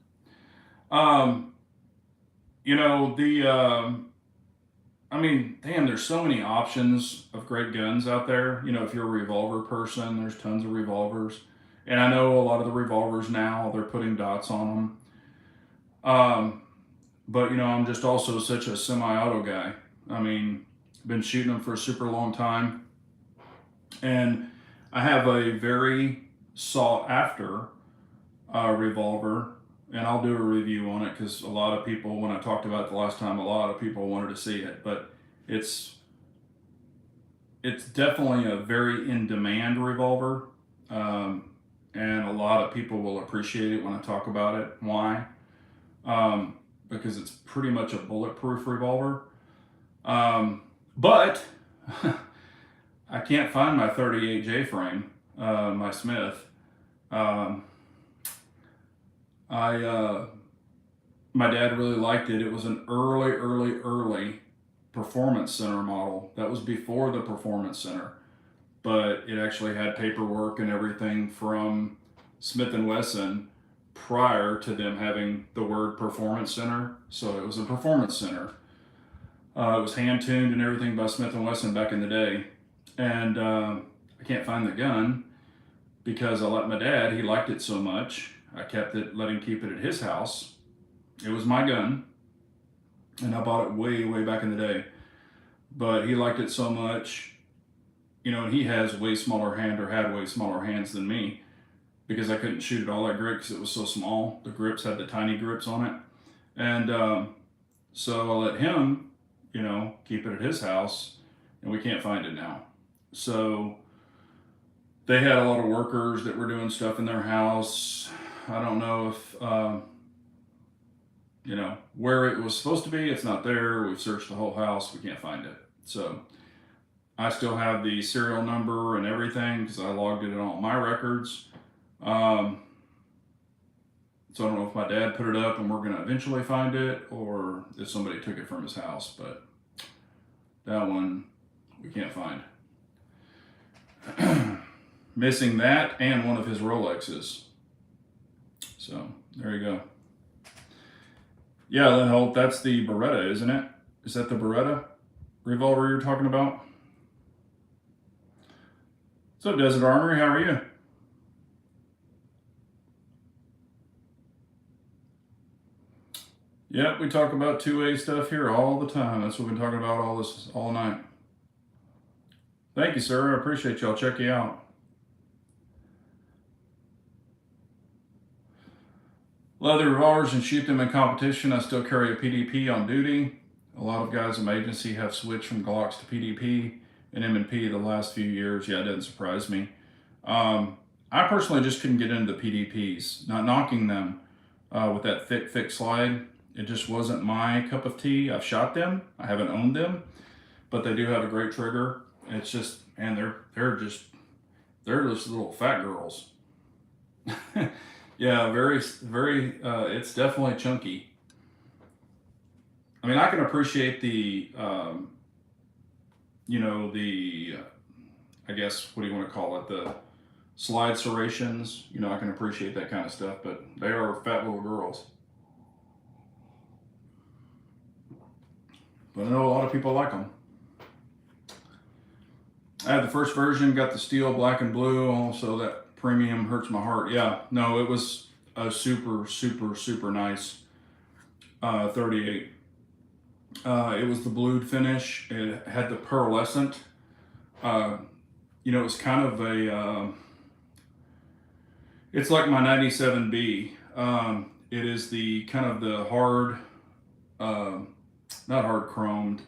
Speaker 1: You know, I mean, damn, there's so many options of great guns out there. You know, if you're a revolver person, there's tons of revolvers. And I know a lot of the revolvers now, they're putting dots on them. But, you know, I'm just also such a semi-auto guy. I mean, been shooting them for a super long time. And I have a very sought after revolver, and I'll do a review on it because a lot of people, when I talked about it the last time, a lot of people wanted to see it. But it's definitely a very in-demand revolver, and a lot of people will appreciate it when I talk about it. Why? Because it's pretty much a bulletproof revolver. But I can't find my 38J frame, my Smith. My dad really liked it. It was an early Performance Center model. That was before the Performance Center, but it actually had paperwork and everything from Smith & Wesson prior to them having the word Performance Center. So it was a Performance Center. It was hand tuned and everything by Smith & Wesson back in the day. And I can't find the gun because I let my dad, he liked it so much. I kept it, let him keep it at his house. It was my gun, and I bought it way back in the day. But he liked it so much, you know, and he has way smaller hand, or had way smaller hands than me, because I couldn't shoot it all that great because it was so small. The grips had the tiny grips on it. And so I let him, you know, keep it at his house, and we can't find it now. So they had a lot of workers that were doing stuff in their house. I don't know if, you know, where it was supposed to be. It's not there. We've searched the whole house. We can't find it. So I still have the serial number and everything because I logged it in all my records. So I don't know if my dad put it up and we're going to eventually find it, or if somebody took it from his house, but that one we can't find. Missing that and one of his Rolexes. So there you go. Yeah, Lynn Holt, that's the Beretta, isn't it? Is that the Beretta revolver you're talking about? What's up, Desert Armory? How are you? Yep, we talk about 2A stuff here all the time. That's what we've been talking about all night. Thank you, sir. I appreciate you. I'll check you out. Leather revolvers and shoot them in competition. I still carry a PDP on duty. A lot of guys in my agency have switched from Glocks to PDP and M&P the last few years. Yeah, it doesn't surprise me. I personally just couldn't get into the PDPs. Not knocking them with that thick slide. It just wasn't my cup of tea. I've shot them. I haven't owned them, but they do have a great trigger. It's just, and they're just little fat girls. Yeah, very, it's definitely chunky. I mean, I can appreciate the, you know, I guess, what do you want to call it? The slide serrations. You know, I can appreciate that kind of stuff, but they are fat little girls. But I know a lot of people like them. I had the first version, got the steel, black and blue. Also, that premium hurts my heart. Yeah, no, it was a super nice 38. It was the blued finish. It had the pearlescent. You know, it was kind of a, it's like my 97B. It is the kind of the hard, not hard chromed,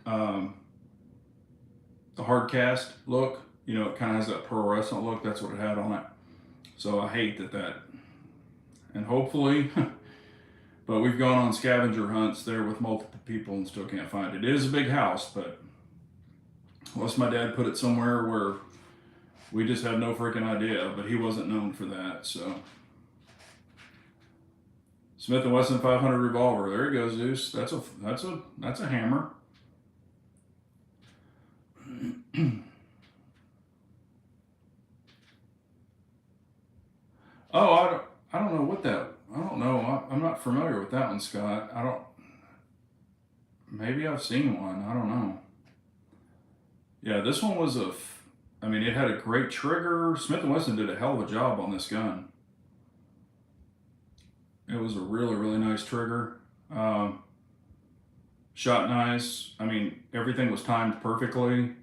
Speaker 1: the hard cast look. You know, it kind of has that pearlescent look. That's what it had on it. So I hate that. And hopefully, but we've gone on scavenger hunts there with multiple people and still can't find it. It is a big house, but unless my dad put it somewhere where we just have no freaking idea, but he wasn't known for that, so Smith & Wesson 500 revolver. There you go, Zeus. That's a hammer. Oh, I don't know what that. I don't know. I'm not familiar with that one, Scott. I don't. Maybe I've seen one. I don't know. Yeah, this one was I mean, it had a great trigger. Smith & Wesson did a hell of a job on this gun. It was a really, really nice trigger. Shot nice. I mean, everything was timed perfectly.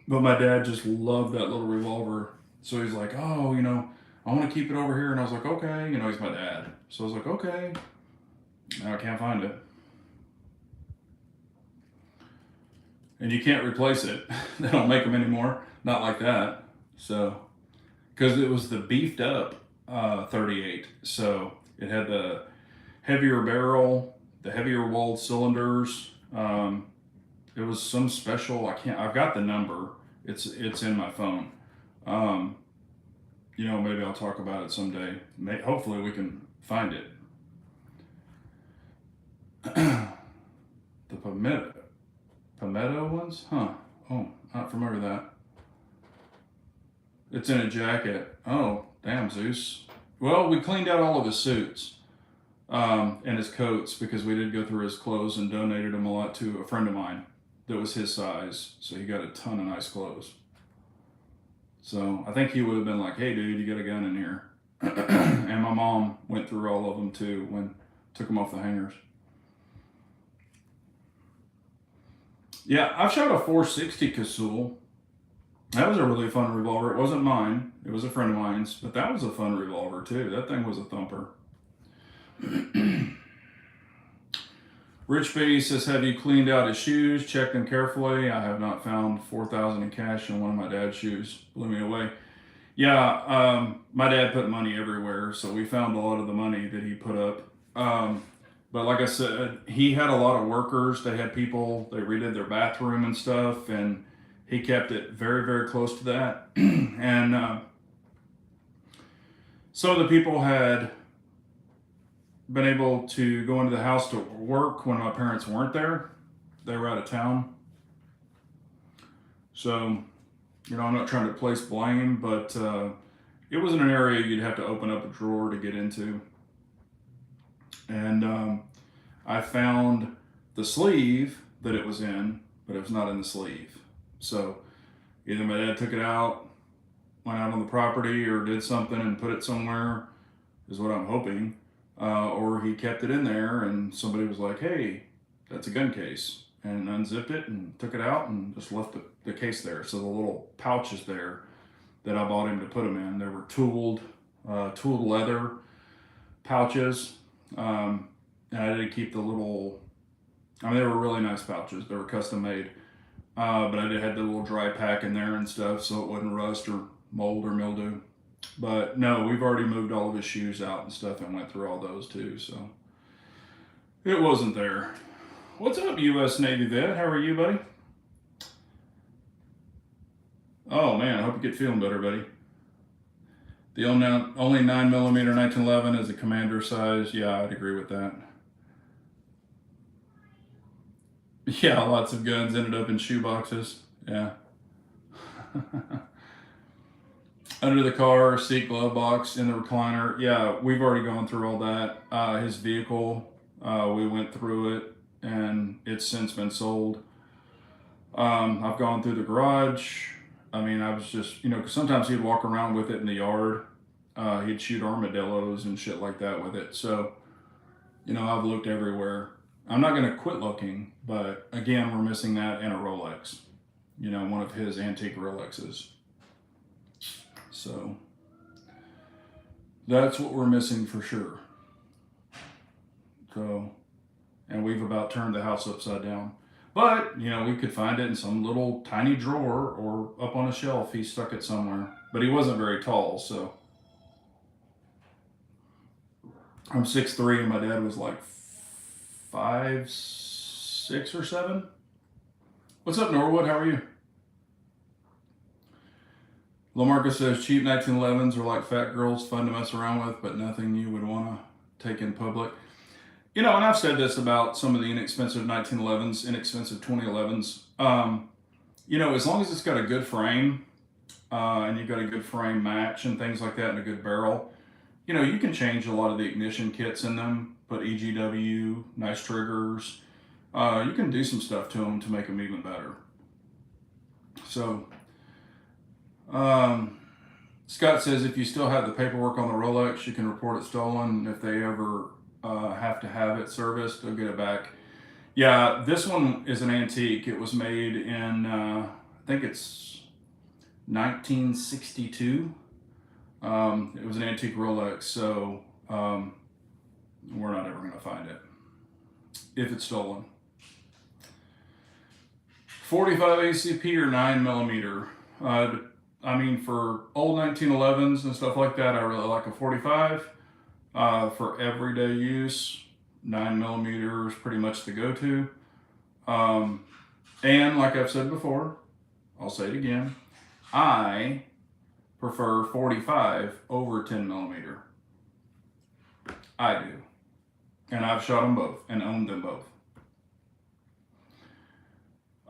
Speaker 1: But my dad just loved that little revolver. So he's like, oh, I want to keep it over here. And I was like, okay. He's my dad. So I was like, okay. Now I can't find it. And you can't replace it. They don't make them anymore. Not like that. So, because it was the beefed up 38. So it had the heavier barrel, the heavier walled cylinders. It was some special. I've got the number. It's in my phone. Maybe I'll talk about it someday. Hopefully we can find it. The palmetto ones? Huh. Oh, not familiar with that. It's in a jacket. Oh, damn, Zeus. Well, we cleaned out all of his suits and his coats because we did go through his clothes and donated them a lot to a friend of mine that was his size. So he got a ton of nice clothes. So I think he would have been like, hey, dude, you got a gun in here. And my mom went through all of them too when took them off the hangers. Yeah, I've shot a 460 Casull. That was a really fun revolver. It wasn't mine. It was a friend of mine's. But that was a fun revolver too. That thing was a thumper. Rich B says, have you cleaned out his shoes? Checked them carefully. I have not found $4,000 in cash in one of my dad's shoes. Blew me away. Yeah, my dad put money everywhere, so we found a lot of the money that he put up. But like I said, he had a lot of workers. They had people, they redid their bathroom and stuff, and he kept it very, very close to that. And some of the people had been able to go into the house to work when my parents weren't there. They were out of town. So, I'm not trying to place blame, but it was in an area you'd have to open up a drawer to get into. And I found the sleeve that it was in, but it was not in the sleeve. So either my dad took it out, went out on the property, or did something and put it somewhere, is what I'm hoping. Or he kept it in there and somebody was like, hey, that's a gun case, and unzipped it and took it out and just left the case there. So the little pouches there that I bought him to put them in, they were tooled leather pouches. And I did keep the little, they were really nice pouches. They were custom made. But I had the little dry pack in there and stuff so it wouldn't rust or mold or mildew. But no, we've already moved all of his shoes out and stuff and went through all those too, so it wasn't there. What's up, U.S. Navy vet? How are you, buddy? Oh man, I hope you get feeling better, buddy. The only 9mm 1911 is a commander size. Yeah, I'd agree with that. Yeah, lots of guns ended up in shoe boxes. Yeah. Under the car, seat, glove box, in the recliner. Yeah, we've already gone through all that. His vehicle, we went through it, and it's since been sold. I've gone through the garage. I was just, because sometimes he'd walk around with it in the yard. He'd shoot armadillos and shit like that with it. So, I've looked everywhere. I'm not going to quit looking, but again, we're missing that and a Rolex. One of his antique Rolexes. So that's what we're missing for sure. So, and we've about turned the house upside down. But, we could find it in some little tiny drawer or up on a shelf. He stuck it somewhere. But he wasn't very tall, so. I'm 6'3", and my dad was like 5'6" or 7". What's up, Norwood? How are you? Lamarcus says cheap 1911s are like fat girls, fun to mess around with, but nothing you would want to take in public. You know, and I've said this about some of the inexpensive 1911s, inexpensive 2011s. You know, as long as it's got a good frame and you've got a good frame match and things like that and a good barrel, you know, you can change a lot of the ignition kits in them, put EGW, nice triggers. You can do some stuff to them to make them even better. So, Scott says if you still have the paperwork on the Rolex, you can report it stolen. If they ever have to have it serviced, they'll get it back. Yeah, this one is an antique. It was made in, I think it's 1962. It was an antique Rolex, so we're not ever going to find it if it's stolen. 45 ACP or 9mm. I mean, for old 1911s and stuff like that, I really like a 45. For everyday use, 9mm is pretty much the go-to. And like I've said before, I'll say it again, I prefer 45 over 10mm. I do. And I've shot them both and owned them both.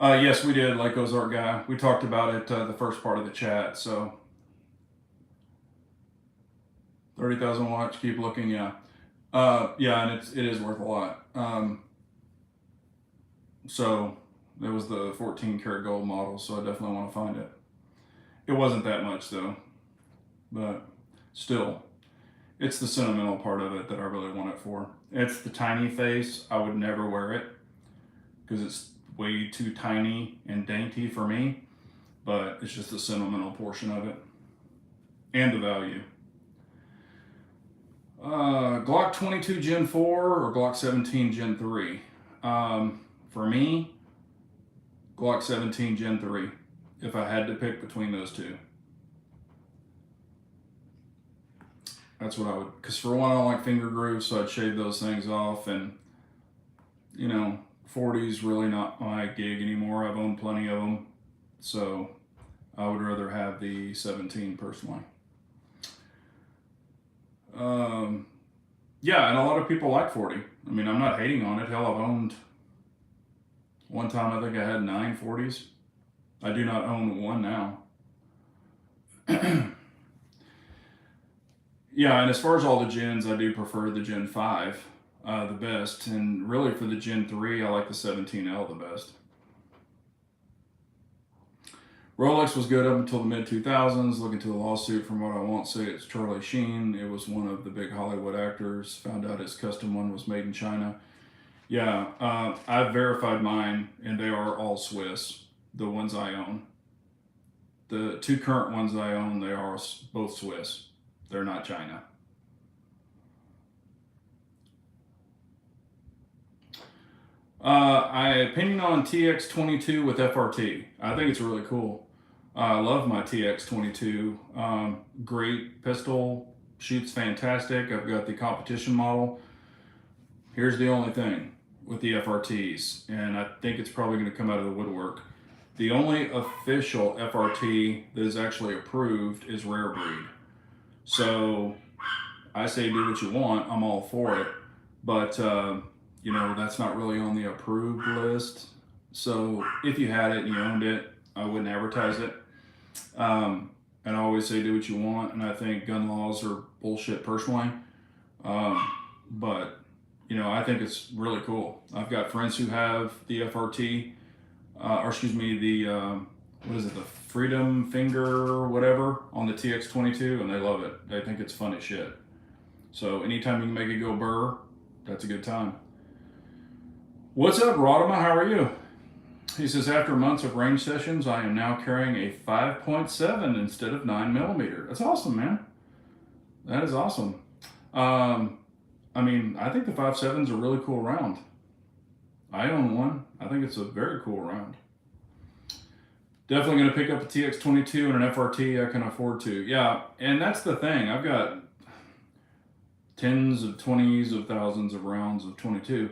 Speaker 1: Yes, we did, like Ozark Guy. We talked about it the first part of the chat, so 30,000 watch, keep looking, yeah. Yeah, and it is worth a lot. So it was the 14 karat gold model, so I definitely want to find it. It wasn't that much though, but still, it's the sentimental part of it that I really want it for. It's the tiny face. I would never wear it because it's way too tiny and dainty for me, but it's just the sentimental portion of it and the value. Glock 22 Gen 4 or Glock 17 Gen 3? For me, Glock 17 Gen 3, if I had to pick between those two. That's what I would, because for one, I don't like finger grooves, so I'd shave those things off, and, you know, 40's really not my gig anymore. I've owned plenty of them, so I would rather have the 17 personally. Yeah, and a lot of people like 40. I mean, I'm not hating on it. Hell, I've owned, one time I think I had 9 40s. I do not own one now. Yeah, and as far as all the gens, I do prefer the Gen 5 the best. And really for the Gen 3, I like the 17L the best. Rolex was good up until the mid-2000s. Looking to the lawsuit, from what I won't say, it's Charlie Sheen. It was one of the big Hollywood actors. Found out his custom one was made in China. Yeah, I've verified mine, and they are all Swiss, the ones I own. The 2 current ones I own, they are both Swiss. They're not China. Opinion on TX22 with FRT. I think it's really cool. I love my TX22. Great pistol, shoots fantastic. I've got the competition model. Here's the only thing with the FRTs, and I think it's probably going to come out of the woodwork. The only official FRT that is actually approved is Rare Breed. So I say do what you want. I'm all for it. But, you know, that's not really on the approved list. So if you had it and you owned it, I wouldn't advertise it. And I always say do what you want. And I think gun laws are bullshit personally. But, you know, I think it's really cool. I've got friends who have the FRT, or excuse me, the, what is it, the Freedom Finger or whatever on the TX22, and they love it. They think it's fun as shit. So anytime you can make it go burr, that's a good time. What's up, Rodema? How are you? He says, after months of range sessions, I am now carrying a 5.7 instead of 9mm. That's awesome, man. That is awesome. I mean, I think the 5.7's a really cool round. I own one. I think it's a very cool round. Definitely going to pick up a TX22 and an FRT. I can afford to. Yeah, and that's the thing. I've got tens of 20s of thousands of rounds of 22.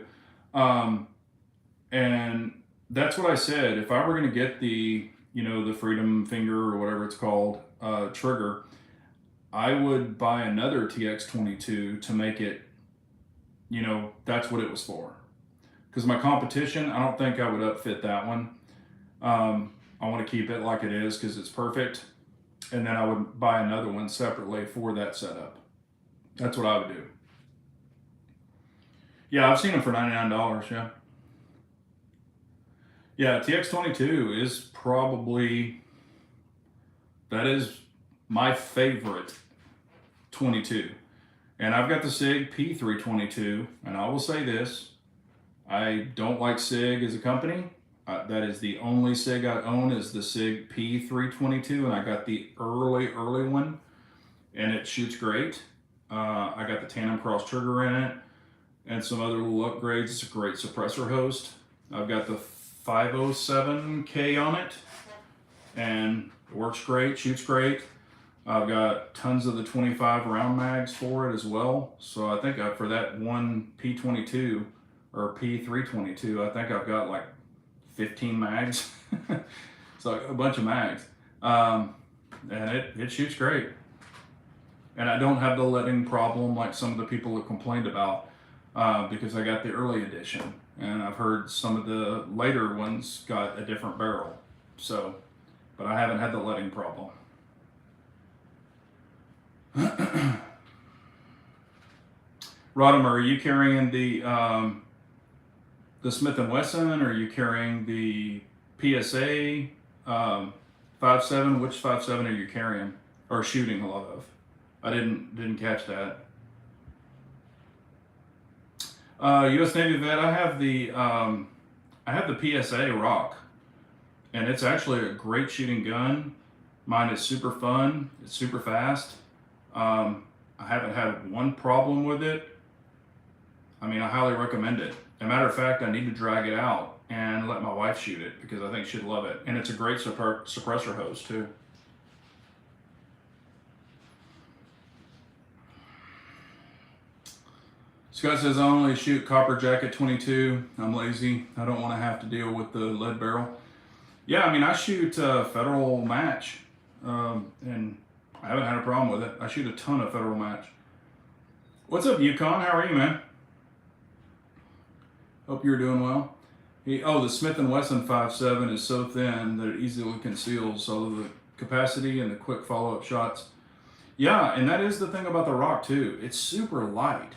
Speaker 1: And that's what I said. If I were going to get the, you know, the Freedom Finger or whatever it's called, trigger, I would buy another TX22 to make it that's what it was for. Because my competition, I don't think I would upfit that one. I want to keep it like it is because it's perfect. And then I would buy another one separately for that setup. That's what I would do. Yeah, I've seen them for $99. Yeah. Yeah, TX22 is probably, that is my favorite 22. And I've got the SIG P322, and I will say this, I don't like SIG as a company. That is the only SIG I own is the SIG P322, and I got the early one, and it shoots great. I got the tandem cross trigger in it, and some other little upgrades. It's a great suppressor host. I've got the 507K on it, and it works great, shoots great. I've got tons of the 25 round mags for it as well. So I think for that one P22 or P322, I think I've got like 15 mags. So a bunch of mags. And it shoots great. And I don't have the leading problem like some of the people have complained about because I got the early edition. And I've heard some of the later ones got a different barrel. So, but I haven't had the leading problem. Rodimer, are you carrying the Smith & Wesson, or are you carrying the PSA 5.7? Which 5.7 are you carrying or shooting a lot of? I didn't catch that. U.S. Navy vet. I have the PSA Rock, and it's actually a great shooting gun. Mine is super fun. It's super fast. I haven't had one problem with it. I mean, I highly recommend it. As a matter of fact, I need to drag it out and let my wife shoot it because I think she'd love it. And it's a great suppressor hose too. Scott says, I only shoot Copper Jacket 22. I'm lazy. I don't want to have to deal with the lead barrel. Yeah, I mean, I shoot Federal Match, and I haven't had a problem with it. I shoot a ton of Federal Match. What's up, Yukon? How are you, man? Hope you're doing well. The Smith & Wesson 5.7 is so thin that it easily conceals all of the capacity and the quick follow-up shots. Yeah, and that is the thing about the Rock, too. It's super light.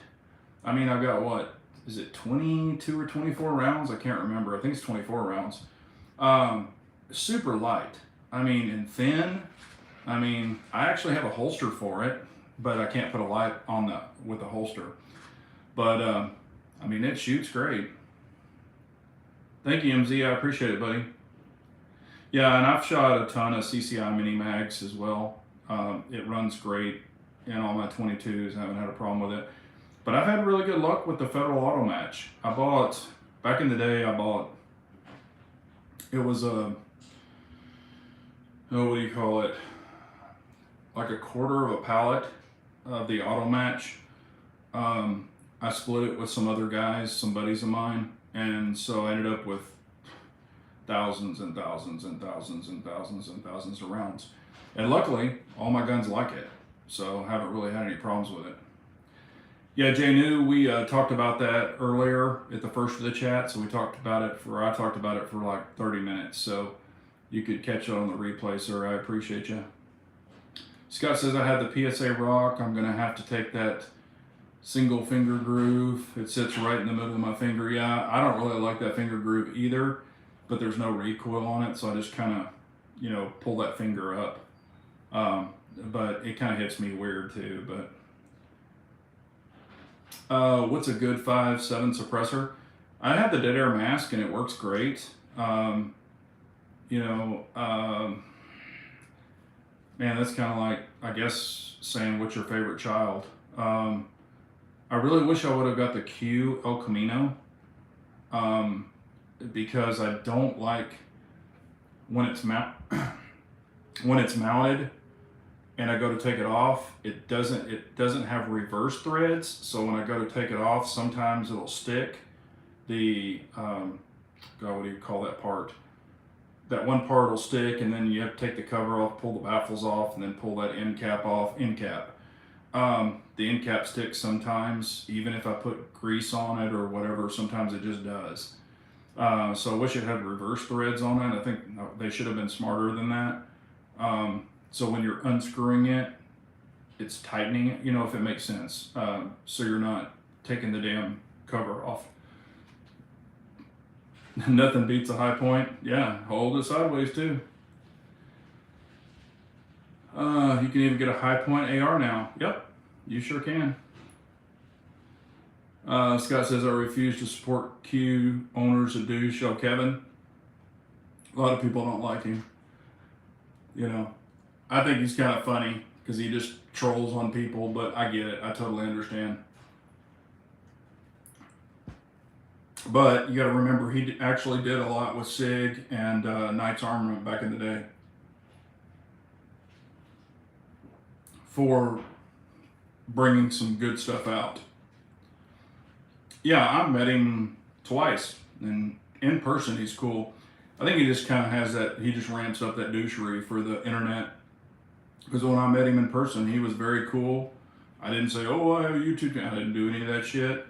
Speaker 1: I mean, I've got, what, is it 22 or 24 rounds? I can't remember. I think it's 24 rounds. Super light. I mean, and thin. I mean, I actually have a holster for it, but I can't put a light on with the holster. But, I mean, it shoots great. Thank you, MZ. I appreciate it, buddy. Yeah, and I've shot a ton of CCI mini mags as well. It runs great in all my 22s. I haven't had a problem with it. But I've had really good luck with the Federal Auto Match. Back in the day, it was what do you call it? Like a quarter of a pallet of the Auto Match. I split it with some other guys, some buddies of mine, and so I ended up with thousands and thousands and thousands and thousands and thousands of rounds. And luckily, all my guns like it, so I haven't really had any problems with it. Yeah, Jay New, we talked about that earlier at the first of the chat, so I talked about it for like 30 minutes, so you could catch it on the replay, sir. I appreciate you. Scott says, I have the PSA Rock. I'm going to have to take that single finger groove. It sits right in the middle of my finger. Yeah, I don't really like that finger groove either, but there's no recoil on it, so I just kind of, pull that finger up. But it kind of hits me weird too, but... what's a good 5.7 suppressor? I have the Dead Air Mask and it works great. Man, that's kind of like, I guess, saying what's your favorite child. I really wish I would have got the Q El Camino because I don't like when it's mounted and I go to take it off, it doesn't have reverse threads. So when I go to take it off, sometimes it'll stick. The what do you call that part? That one part will stick, and then you have to take the cover off, pull the baffles off, and then pull that end cap off. The end cap sticks sometimes, even if I put grease on it or whatever, sometimes it just does. So I wish it had reverse threads on it. I think they should have been smarter than that. So when you're unscrewing it, it's tightening it, if it makes sense. So you're not taking the damn cover off. Nothing beats a high point. Yeah, hold it sideways too. You can even get a high point AR now. Yep, you sure can. Scott says, I refuse to support Q owners of douche. Oh, Kevin. A lot of people don't like him. I think he's kind of funny because he just trolls on people, but I get it. I totally understand. But you got to remember, he actually did a lot with SIG and Knight's Armament back in the day for bringing some good stuff out. Yeah, I met him twice, and in person he's cool. I think he just kind of has that, he just ramps up that douchery for the internet. Because when I met him in person, he was very cool. I didn't say, oh, I have a YouTube channel. I didn't do any of that shit.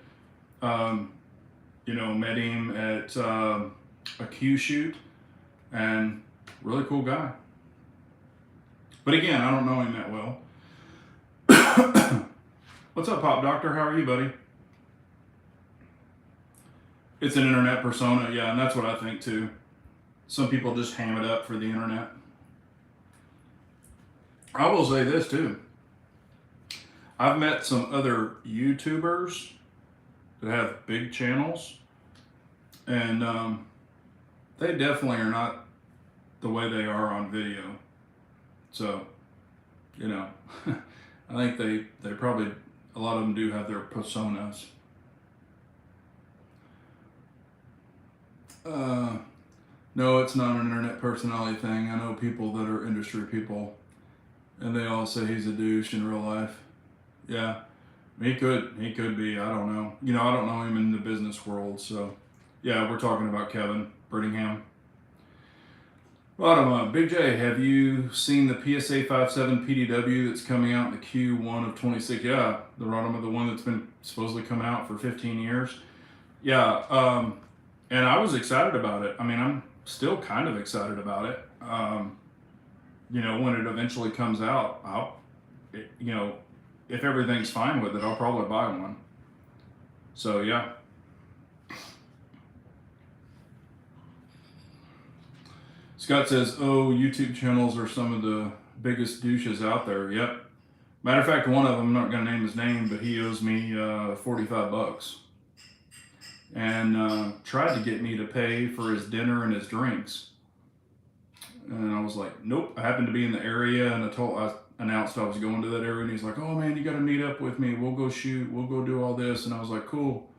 Speaker 1: Met him at a Q shoot, and really cool guy. But again, I don't know him that well. What's up, Pop Doctor? How are you, buddy? It's an internet persona, yeah, and that's what I think too. Some people just ham it up for the internet. I will say this too. I've met some other YouTubers that have big channels, and they definitely are not the way they are on video. So, I think they probably, a lot of them do have their personas. No, it's not an internet personality thing. I know people that are industry people, and they all say he's a douche in real life. Yeah, he could be. I don't know. I don't know him in the business world. So, yeah, we're talking about Kevin Brittingham. Bottom Big J, have you seen the PSA 57 PDW that's coming out in the Q1 of 26? Yeah, the one that's been supposedly coming out for 15 years. Yeah, and I was excited about it. I mean, I'm still kind of excited about it. When it eventually comes out, if everything's fine with it, I'll probably buy one. So, yeah. Scott says, oh, YouTube channels are some of the biggest douches out there. Yep. Matter of fact, one of them, I'm not going to name his name, but he owes me $45. And tried to get me to pay for his dinner and his drinks. And I was like, nope. I happened to be in the area, and I announced I was going to that area, and he's like, oh man, you got to meet up with me. We'll go shoot. We'll go do all this. And I was like, cool.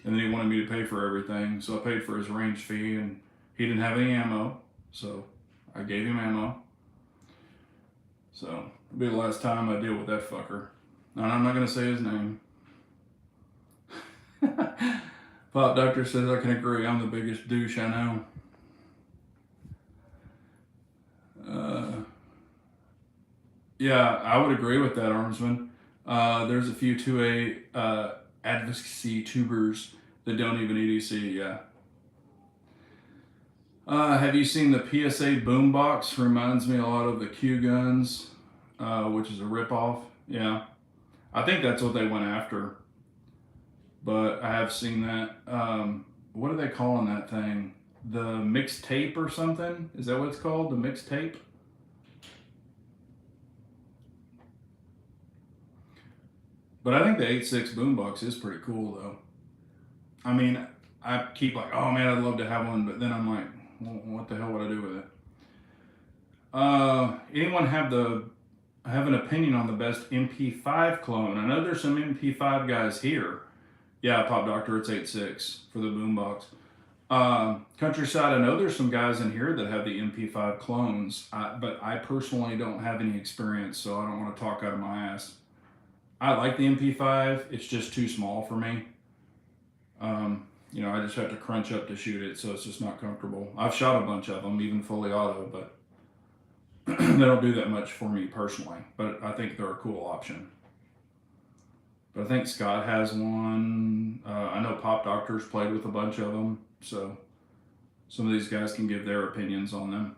Speaker 1: And then he wanted me to pay for everything. So I paid for his range fee, and he didn't have any ammo. So I gave him ammo. So it'll be the last time I deal with that fucker. And I'm not going to say his name. Pop Doctor says I can agree. I'm the biggest douche I know. Yeah, I would agree with that, Armsman. There's a few 2A advocacy tubers that don't even EDC, yeah. Have you seen the PSA boombox? Reminds me a lot of the Q guns, which is a ripoff. Yeah, I think that's what they went after. But I have seen that. What are they calling that thing? The mixed tape or something? Is that what it's called? The mixed tape? But I think the 8.6 boombox is pretty cool, though. I mean, I keep like, oh man, I'd love to have one, but then I'm like, well, what the hell would I do with it? Anyone have an opinion on the best MP5 clone? I know there's some MP5 guys here. Yeah, Pop Doctor, it's 8.6 for the boombox. Countryside, I know there's some guys in here that have the MP5 clones, but I personally don't have any experience, so I don't want to talk out of my ass. I like the MP5, it's just too small for me. I just have to crunch up to shoot it, so it's just not comfortable. I've shot a bunch of them, even fully auto, but they don't do that much for me personally, but I think they're a cool option. But I think Scott has one. I know Pop Doctor's played with a bunch of them, so some of these guys can give their opinions on them.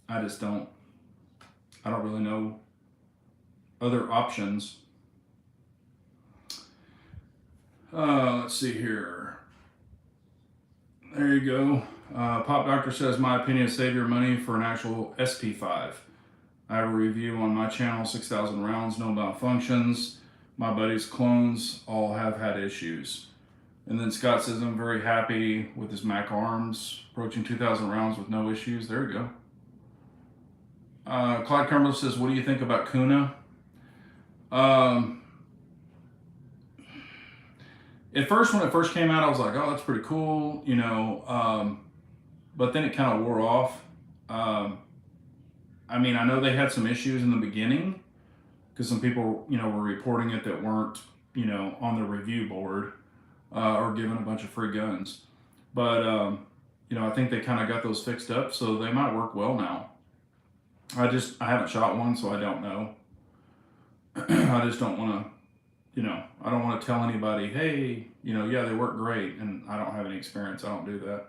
Speaker 1: I don't really know other options. Let's see here. There you go. Pop Doctor says, my opinion, save your money for an actual SP5. I have a review on my channel, 6,000 rounds, no malfunctions. My buddy's clones all have had issues. And then Scott says, I'm very happy with his Mac arms, approaching 2,000 rounds with no issues. There you go. Clyde Cumberland says, what do you think about Kuna? At first, when it first came out, I was like, oh, that's pretty cool, you know, but then it kind of wore off. I mean, I know they had some issues in the beginning because some people, you know, were reporting it that weren't, you know, on the review board or given a bunch of free guns. But, you know, I think they kind of got those fixed up, so they might work well now. I haven't shot one, so I don't know. I just don't want to, you know, I don't want to tell anybody, hey, you know, yeah, they work great, and I don't have any experience. I don't do that.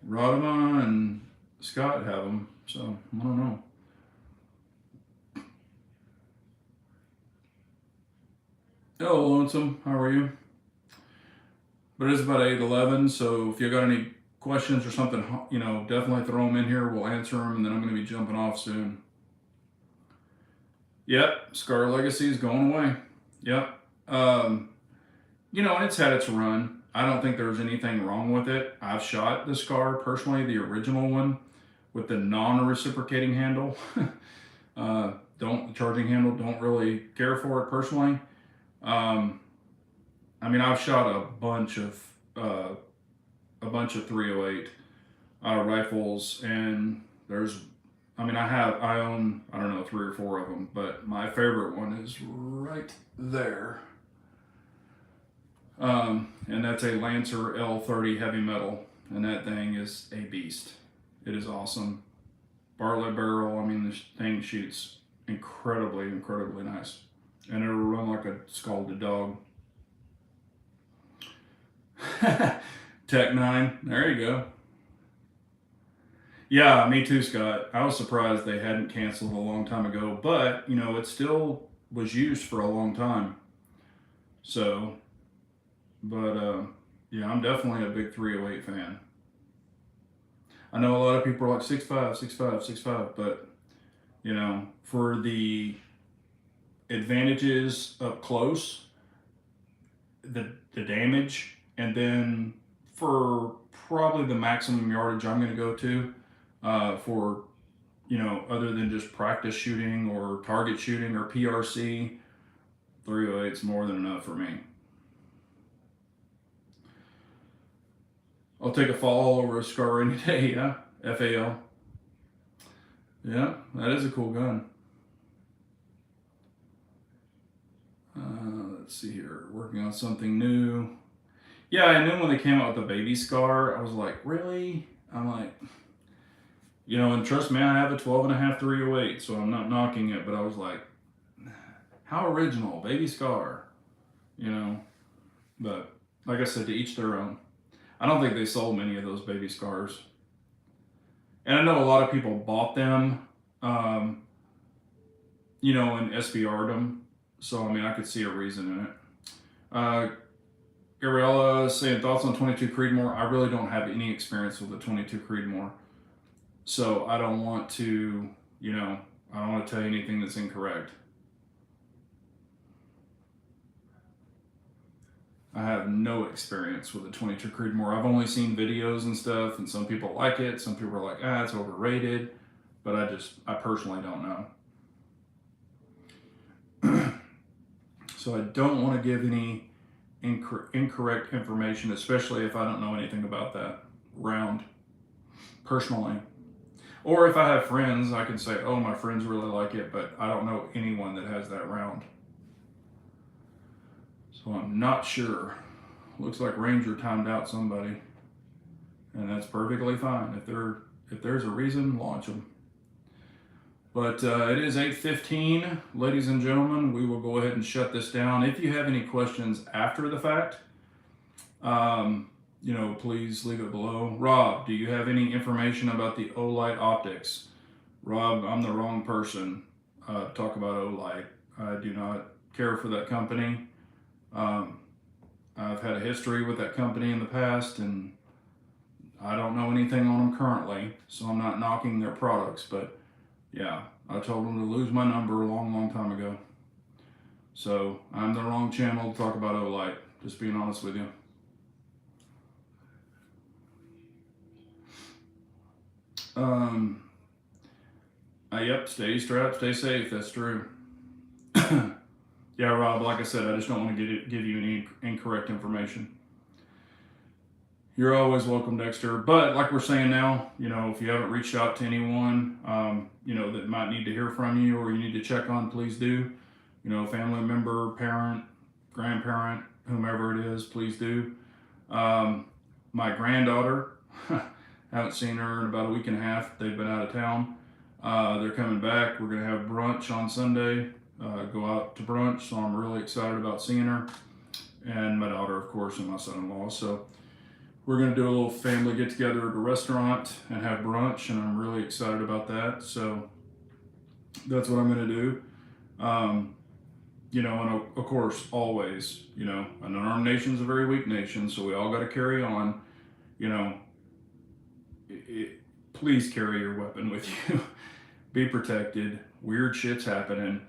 Speaker 1: Rodema and Scott have them, so I don't know. Hello, Lonesome. How are you? But it is about 8:11, so if you got any questions or something, you know, definitely throw them in here. We'll answer them, and then I'm going to be jumping off soon. Yep, Scar Legacy is going away. Yep. You know, it's had its run. I don't think there's anything wrong with it. I've shot the Scar personally, the original one with the non-reciprocating handle. The charging handle, don't really care for it personally. I mean, I've shot a bunch of 308 rifles, and I own, I don't know, 3 or 4 of them, but my favorite one is right there. And that's a Lancer L30 heavy metal, and that thing is a beast. It is awesome. Bartlett barrel, I mean, this thing shoots incredibly, incredibly nice. And it'll run like a scalded dog. Tech 9, there you go. Yeah, me too, Scott. I was surprised they hadn't canceled a long time ago, but, you know, it still was used for a long time. So, but, yeah, I'm definitely a big 308 fan. I know a lot of people are like 6.5, 6.5, 6.5, but, you know, for the advantages up close, the damage, and then for probably the maximum yardage I'm going to go to for, you know, other than just practice shooting or target shooting or PRC, 308 is more than enough for me. I'll take a fall over a Scar any day, yeah. FAL. Yeah, that is a cool gun. Let's see here, working on something new. Yeah, I knew when they came out with the baby Scar, I was like, really? I'm like, you know, and trust me, I have a 12.5 308, so I'm not knocking it, but I was like, how original, baby Scar, you know? But like I said, to each their own. I don't think they sold many of those baby Scars. And I know a lot of people bought them, you know, and SBR'd them. So, I mean, I could see a reason in it. Gabriella saying, thoughts on 22 Creedmoor? I really don't have any experience with the 22 Creedmoor. So, I don't want to, you know, I don't want to tell you anything that's incorrect. I have no experience with the 22 Creedmoor. I've only seen videos and stuff, and some people like it. Some people are like, it's overrated. But I personally don't know. So I don't want to give any incorrect information, especially if I don't know anything about that round personally. Or if I have friends, I can say, oh, my friends really like it, but I don't know anyone that has that round. So I'm not sure. Looks like Ranger timed out somebody. and that's perfectly fine. If there's a reason, launch them. But it is 8:15, ladies and gentlemen. We will go ahead and shut this down. If you have any questions after the fact, please leave it below. Rob, do you have any information about the Olight optics? Rob, I'm the wrong person to talk about Olight. I do not care for that company. I've had a history with that company in the past, and I don't know anything on them currently, so I'm not knocking their products. But yeah, I told them to lose my number a long, long time ago. So I'm the wrong channel to talk about Olight, just being honest with you. Yep, stay strapped, stay safe. That's true. Yeah, Rob, like I said, I just don't want to give you any incorrect information. You're always welcome, Dexter. But like we're saying now, if you haven't reached out to anyone, that might need to hear from you or you need to check on, please do. Family member, parent, grandparent, whomever it is, please do. My granddaughter, haven't seen her in about a week and a half. They've been out of town. They're coming back. We're going to have brunch on Sunday. Go out to brunch, so I'm really excited about seeing her. And my daughter, of course, and my son-in-law. So we're going to do a little family get-together at a restaurant and have brunch, and I'm really excited about that. So that's what I'm going to do. And of course, always, an unarmed nation's a very weak nation, so we all got to carry on. Please carry your weapon with you. Be protected. Weird shit's happening.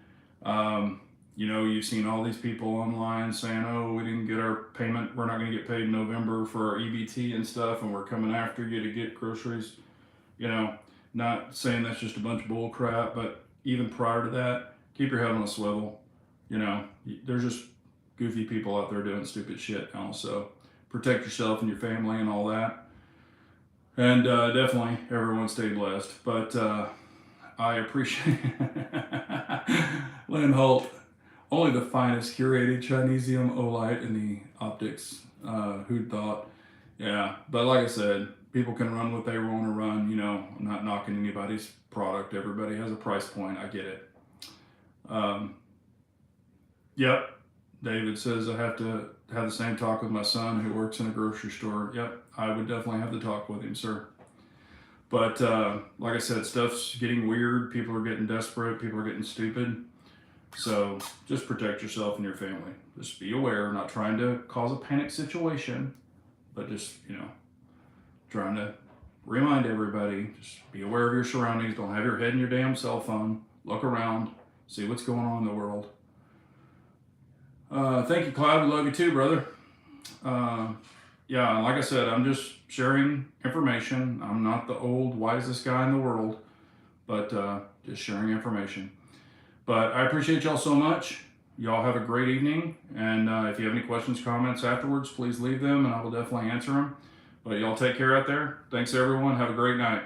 Speaker 1: You've seen all these people online saying, oh, we didn't get our payment. We're not going to get paid in November for our EBT and stuff, and we're coming after you to get groceries. Not saying that's just a bunch of bull crap, but even prior to that, keep your head on a swivel. There's just goofy people out there doing stupid shit now, so protect yourself and your family and all that. And definitely, everyone stay blessed. But I appreciate Lynn Holt, only the finest curated Chinesium Olight in the optics. Who'd thought? Yeah, but like I said, people can run what they want to run. I'm not knocking anybody's product. Everybody has a price point. I get it. Yep. David says I have to have the same talk with my son who works in a grocery store. Yep, I would definitely have the talk with him, sir. But like I said, stuff's getting weird. People are getting desperate. People are getting stupid. So just protect yourself and your family. Just be aware, not trying to cause a panic situation, but just, trying to remind everybody, just be aware of your surroundings. Don't have your head in your damn cell phone. Look around, see what's going on in the world. Thank you, Cloud. We love you too, brother. Yeah, like I said, I'm just sharing information. I'm not the wisest guy in the world, but just sharing information. But I appreciate y'all so much. Y'all have a great evening. And if you have any questions, comments afterwards, please leave them and I will definitely answer them. But y'all take care out there. Thanks, everyone. Have a great night.